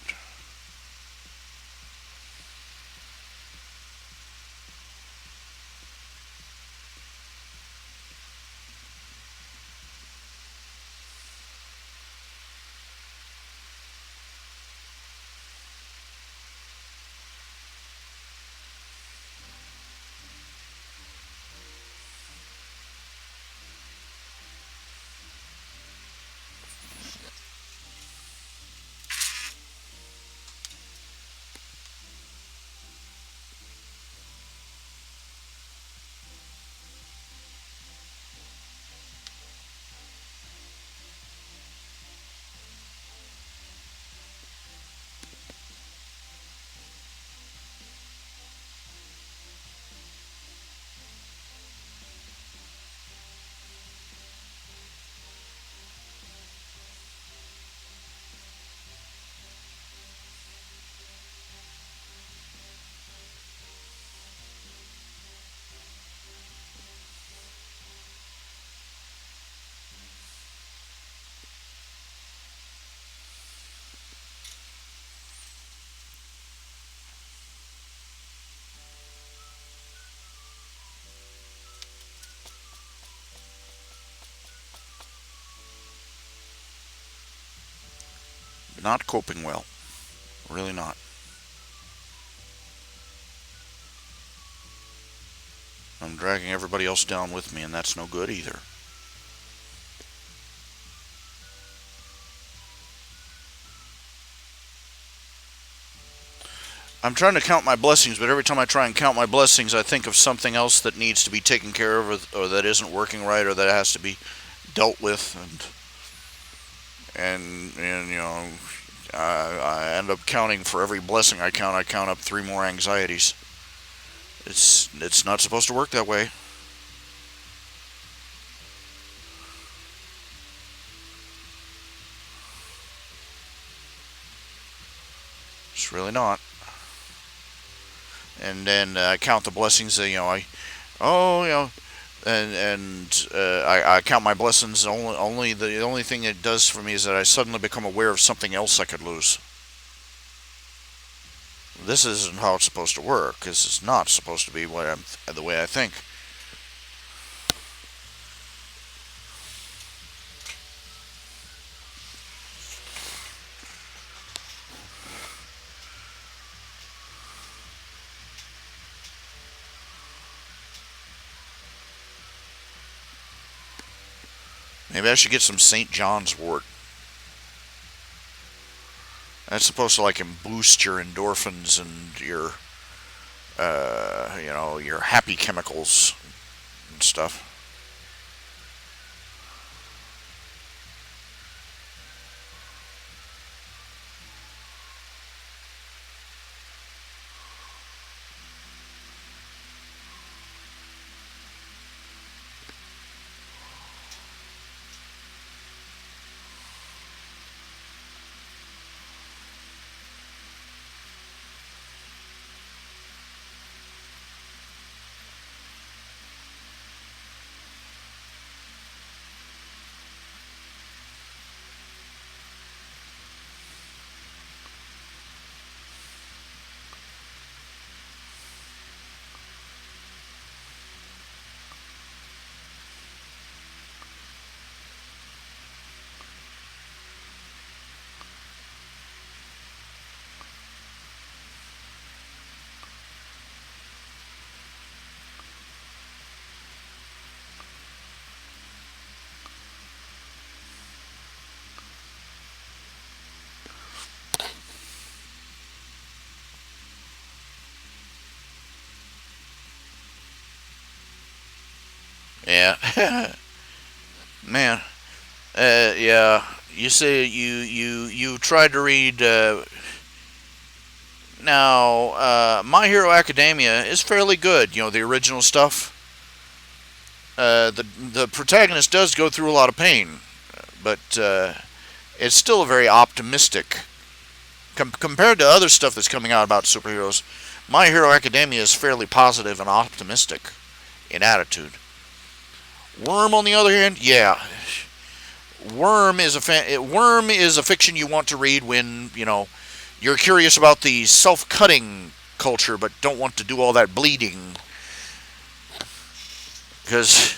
Speaker 1: Not coping well. Really not. I'm dragging everybody else down with me, and that's no good either. I'm trying to count my blessings, but every time I try and count my blessings, I think of something else that needs to be taken care of, or that isn't working right, or that has to be dealt with, and I end up counting for every blessing I count. I count up three more anxieties. It's not supposed to work that way. It's really not. And then I count the blessings. Oh, I count my blessings. The only thing it does for me is that I suddenly become aware of something else I could lose. This isn't how it's supposed to work. This is not supposed to be the way I think. Maybe I should get some St. John's wort. That's supposed to boost your endorphins and your happy chemicals and stuff. Yeah, man. Yeah. You say you tried to read. Now, My Hero Academia is fairly good. The original stuff. The protagonist does go through a lot of pain, but it's still a very optimistic Compared to other stuff that's coming out about superheroes, My Hero Academia is fairly positive and optimistic in attitude. Worm, on the other hand, yeah, Worm is a fiction you want to read when you're curious about the self-cutting culture, but don't want to do all that bleeding because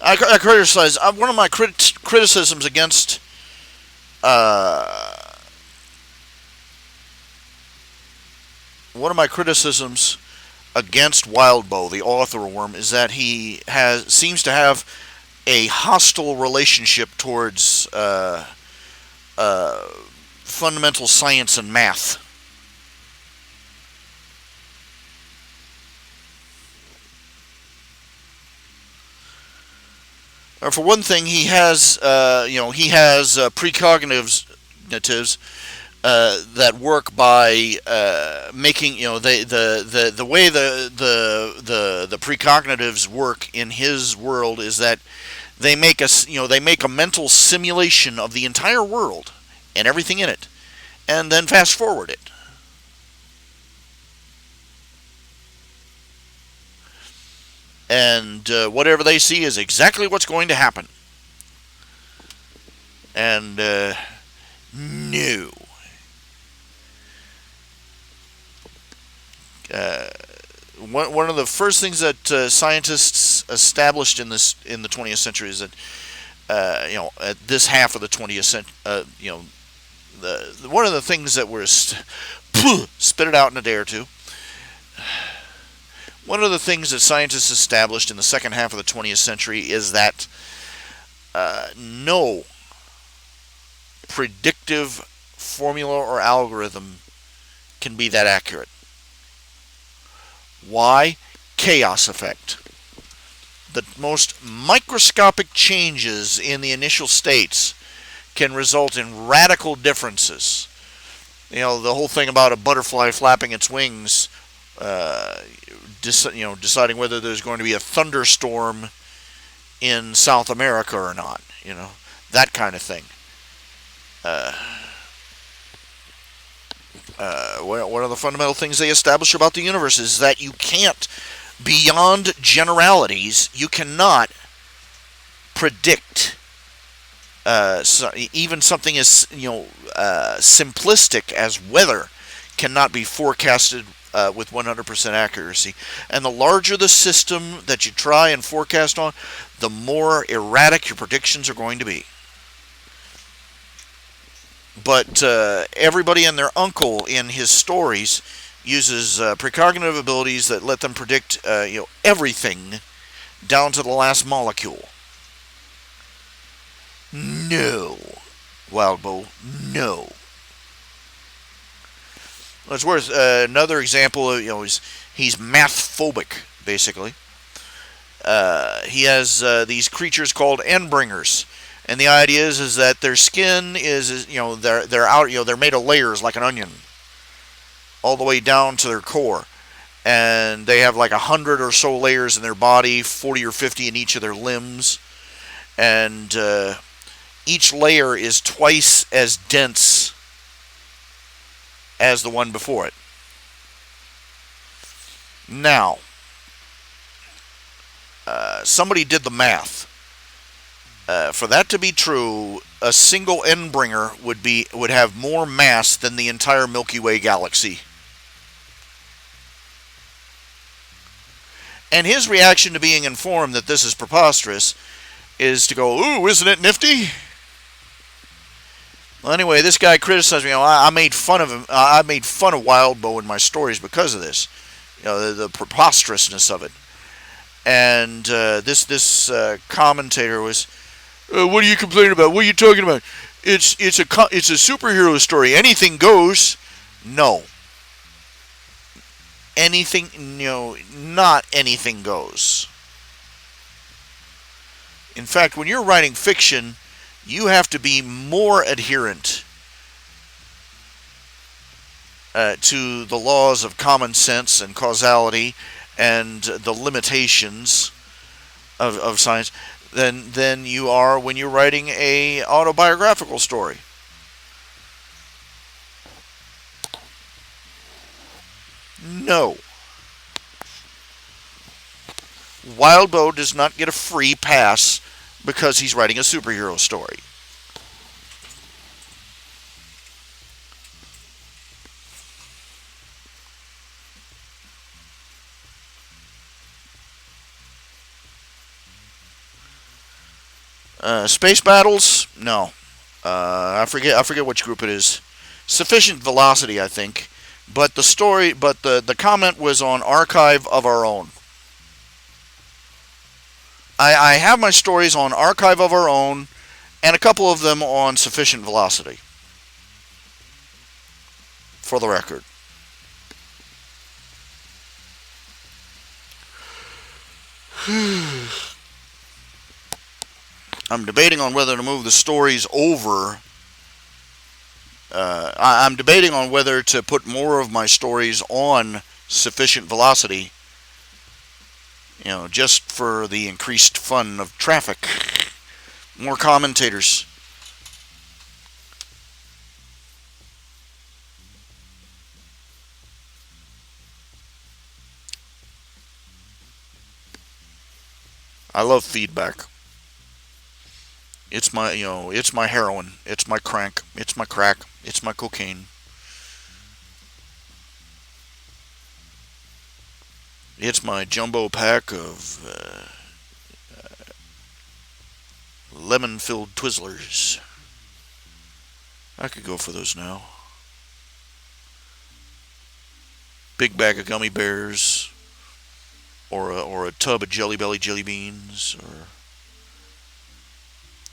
Speaker 1: I criticize. One of my criticisms against Wildbow, the author of Worm, is that he seems to have a hostile relationship towards fundamental science and math. For one thing, he has precognitives that work by making the way the precognitives work in his world is that they make a mental simulation of the entire world and everything in it, and then fast forward it. And whatever they see is exactly what's going to happen. And no. One of the first things that scientists established in the 20th century is that at this half of the 20th century, one of the things that were spit it out in a day or two. One of the things that scientists established in the second half of the 20th century is that no predictive formula or algorithm can be that accurate. Why? Chaos effect. The most microscopic changes in the initial states can result in radical differences. The whole thing about a butterfly flapping its wings, deciding whether there's going to be a thunderstorm in South America or not, that kind of thing. One of the fundamental things they establish about the universe is that you can't, beyond generalities, you cannot predict even something as simplistic as weather cannot be forecasted with 100% accuracy. And the larger the system that you try and forecast on, the more erratic your predictions are going to be. But everybody and their uncle in his stories uses precognitive abilities that let them predict everything down to the last molecule. No, Wildbow, no. It's worth another example. He's math phobic, basically. He has these creatures called endbringers. And the idea is that their skin is they're out, they're made of layers like an onion, all the way down to their core, and they have like 100 or so layers in their body, 40 or 50 in each of their limbs, and each layer is twice as dense as the one before it. Now, somebody did the math. For that to be true, a single endbringer would have more mass than the entire Milky Way galaxy. And his reaction to being informed that this is preposterous is to go, "Ooh, isn't it nifty?" Well, anyway, this guy criticized me. I made fun of him. I made fun of Wildbow in my stories because of this, the preposterousness of it. And this commentator was, "What are you complaining about? What are you talking about? It's a superhero story. Anything goes." No. Anything, not anything goes. In fact, when you're writing fiction, you have to be more adherent to the laws of common sense and causality and the limitations of science than you are when you're writing a autobiographical story. No. Wildbow does not get a free pass because he's writing a superhero story. Space battles? No. I forget which group it is. Sufficient velocity, I think. But the comment was on Archive of Our Own. I have my stories on Archive of Our Own, and a couple of them on Sufficient Velocity. For the record. I'm debating on whether to move the stories over. I'm debating on whether to put more of my stories on Sufficient Velocity, just for the increased fun of traffic. More commentators. I love feedback. It's my heroin. It's my crank. It's my crack. It's my cocaine. It's my jumbo pack of lemon-filled Twizzlers. I could go for those now. Big bag of gummy bears, or a tub of Jelly Belly jelly beans,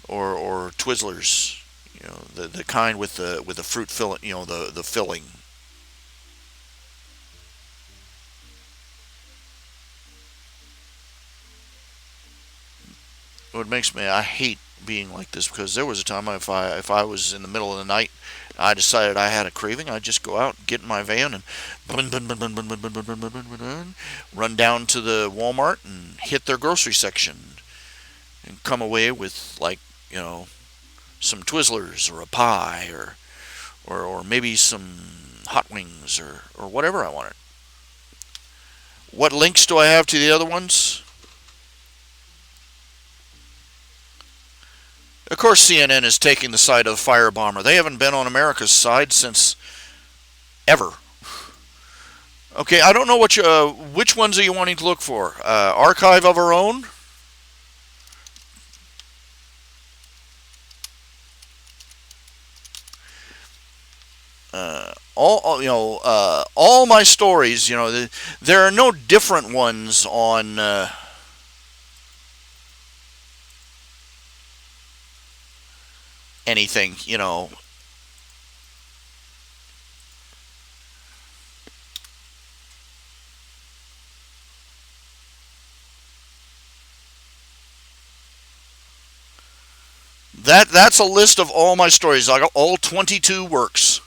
Speaker 1: or Twizzlers. The kind with the fruit filling. The filling. What makes me, I hate being like this, because there was a time if I was in the middle of the night, I decided I had a craving, I'd just go out, get in my van, and run down to the Walmart and hit their grocery section, and come away with, like, some Twizzlers or a pie, or maybe some hot wings, or whatever I wanted. What links do I have to the other ones? Of course, CNN is taking the side of the firebomber. They haven't been on America's side since ever. Okay, I don't know which ones are you wanting to look for? Archive of Our Own? All my stories. There are no different ones on. Anything. That's a list of all my stories. I got all 22 works.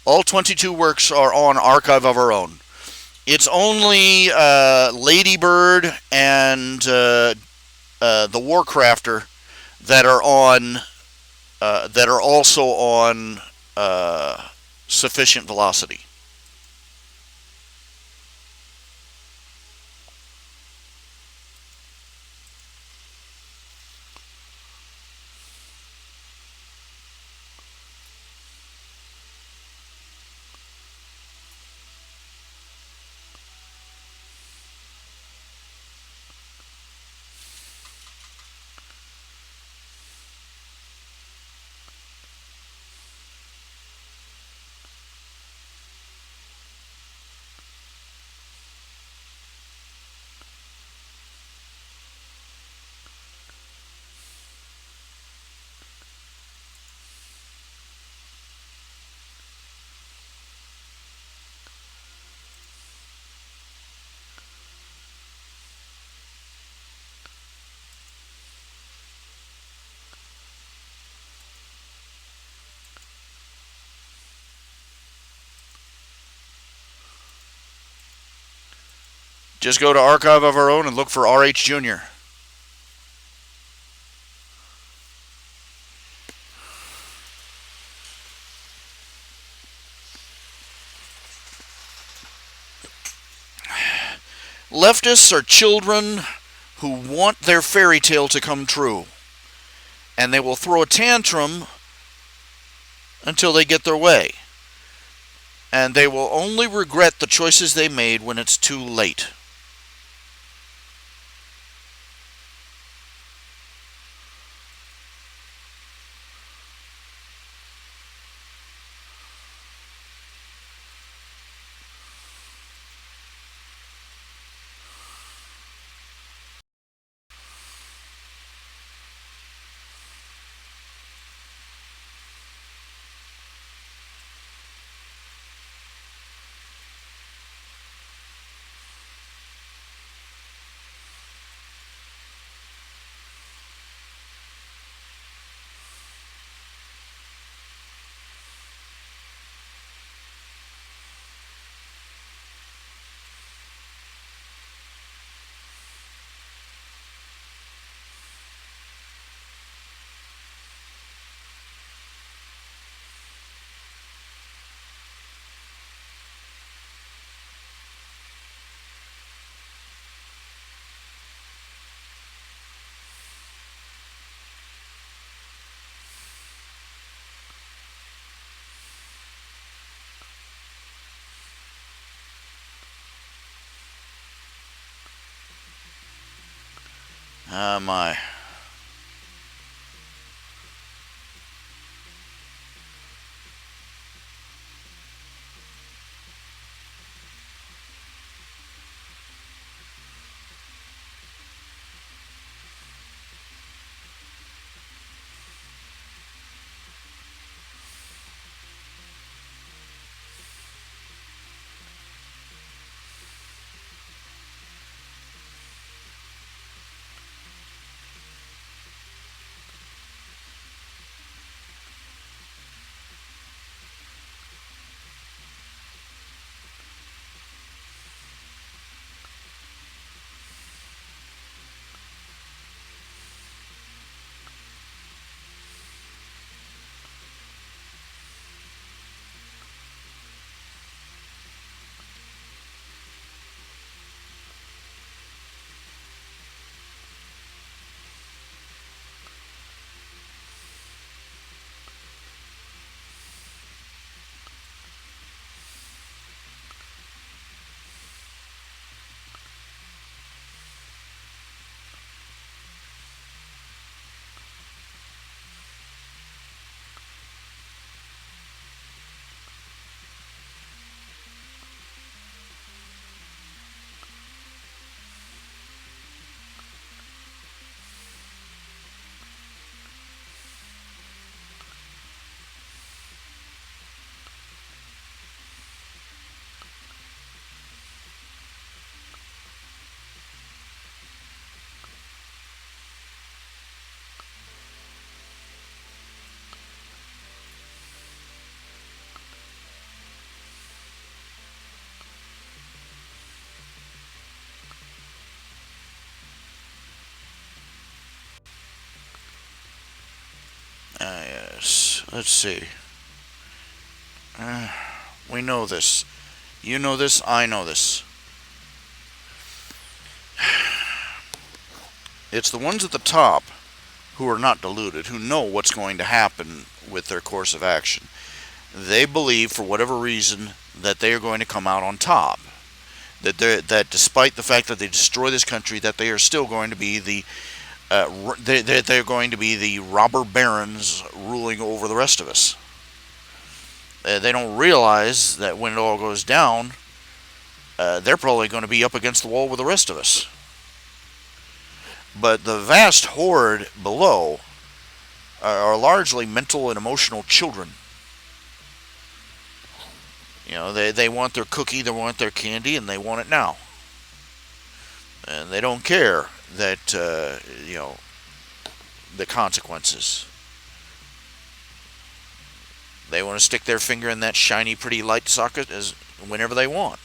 Speaker 1: All 22 works are on Archive of Our Own. It's only Ladybird and the Warcrafter that are on that are also on Sufficient Velocity. Just go to Archive of Our Own and look for RH Junior. Leftists are children who want their fairy tale to come true, and they will throw a tantrum until they get their way. And they will only regret the choices they made when it's too late. Ah, my. Yes. Let's see. Uh, we know this. You know this. I know this. It's the ones at the top who are not deluded, who know what's going to happen with their course of action. They believe, for whatever reason, that they are going to come out on top. That despite the fact that they destroy this country, that they are still going to be they're going to be the robber barons ruling over the rest of us. They don't realize that when it all goes down, they're probably going to be up against the wall with the rest of us. But the vast horde below are largely mental and emotional children. You know, they want their cookie, they want their candy, and they want it now. And they don't care that, the consequences. They want to stick their finger in that shiny, pretty light socket as whenever they want.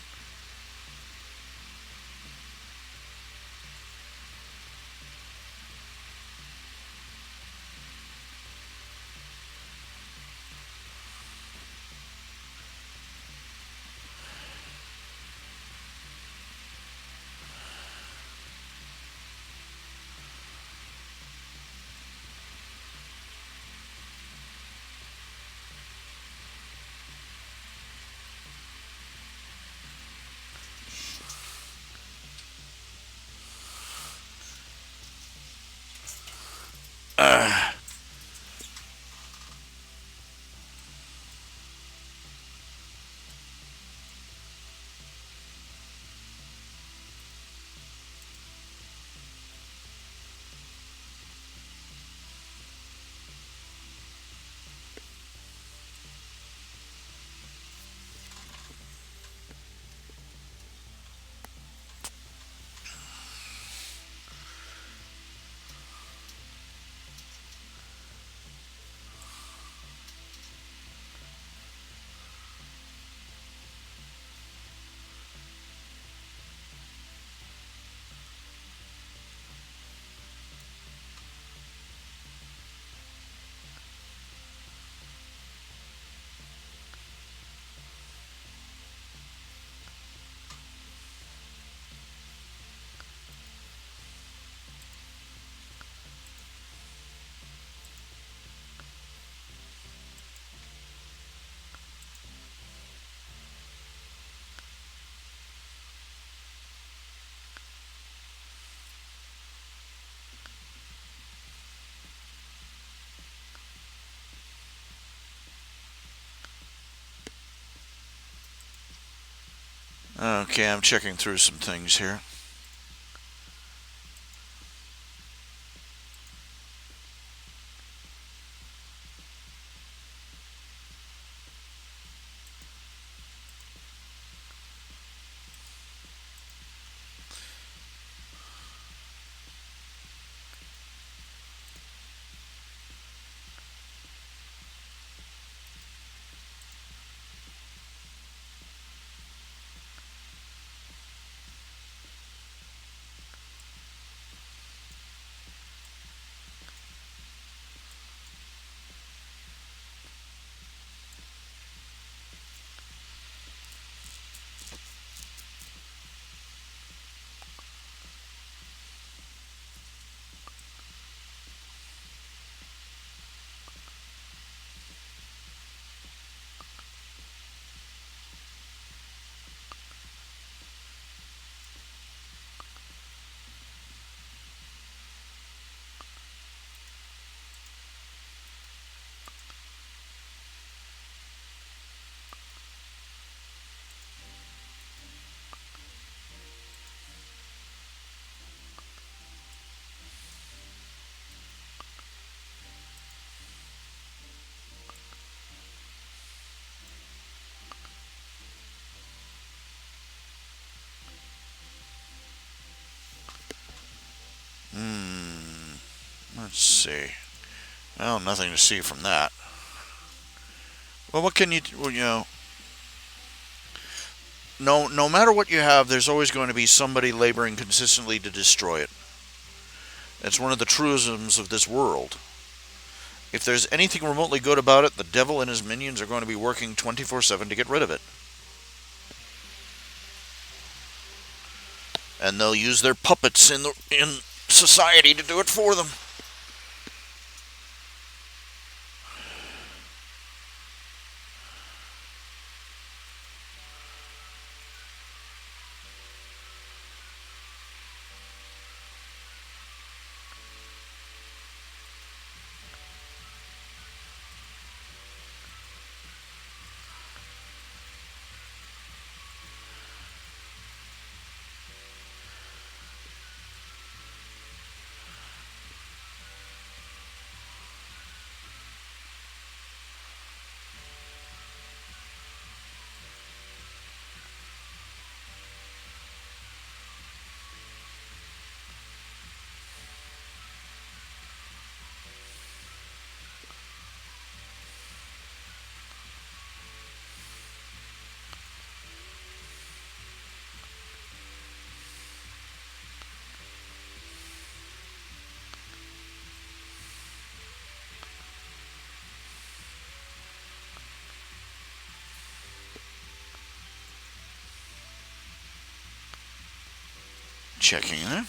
Speaker 1: Okay, I'm checking through some things here. Let's see. Well, nothing to see from that. Well, what can you, well, no matter what you have, there's always going to be somebody laboring consistently to destroy it. It's one of the truisms of this world. If there's anything remotely good about it, the devil and his minions are going to be working 24/7 to get rid of it. And they'll use their puppets in society to do it for them. Checking there.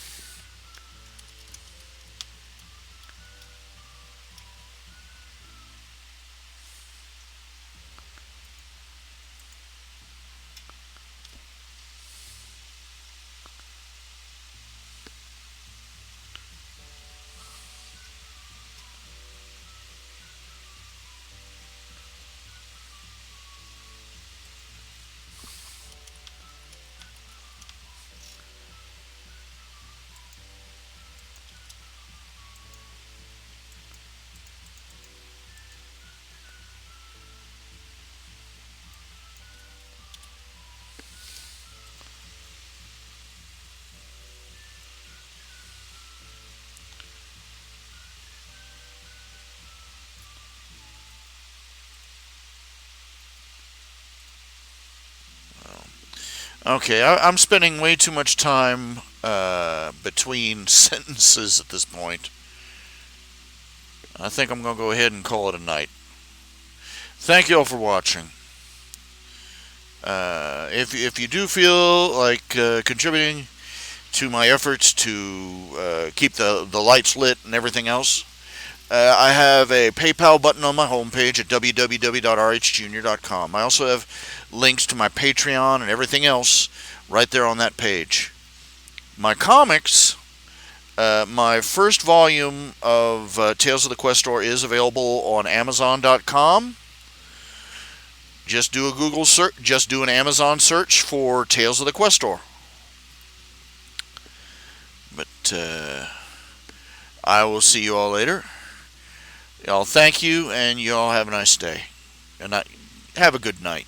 Speaker 1: Okay, I'm spending way too much time between sentences at this point. I think I'm going to go ahead and call it a night. Thank you all for watching. If you do feel like contributing to my efforts to keep the lights lit and everything else, I have a PayPal button on my homepage at www.rhjunior.com. I also have links to my Patreon and everything else right there on that page. My comics, my first volume of Tales of the Questor is available on Amazon.com. Just do a Google search, just do an Amazon search for Tales of the Questor. But I will see you all later. Y'all thank you, and you all have a nice day. And have a good night.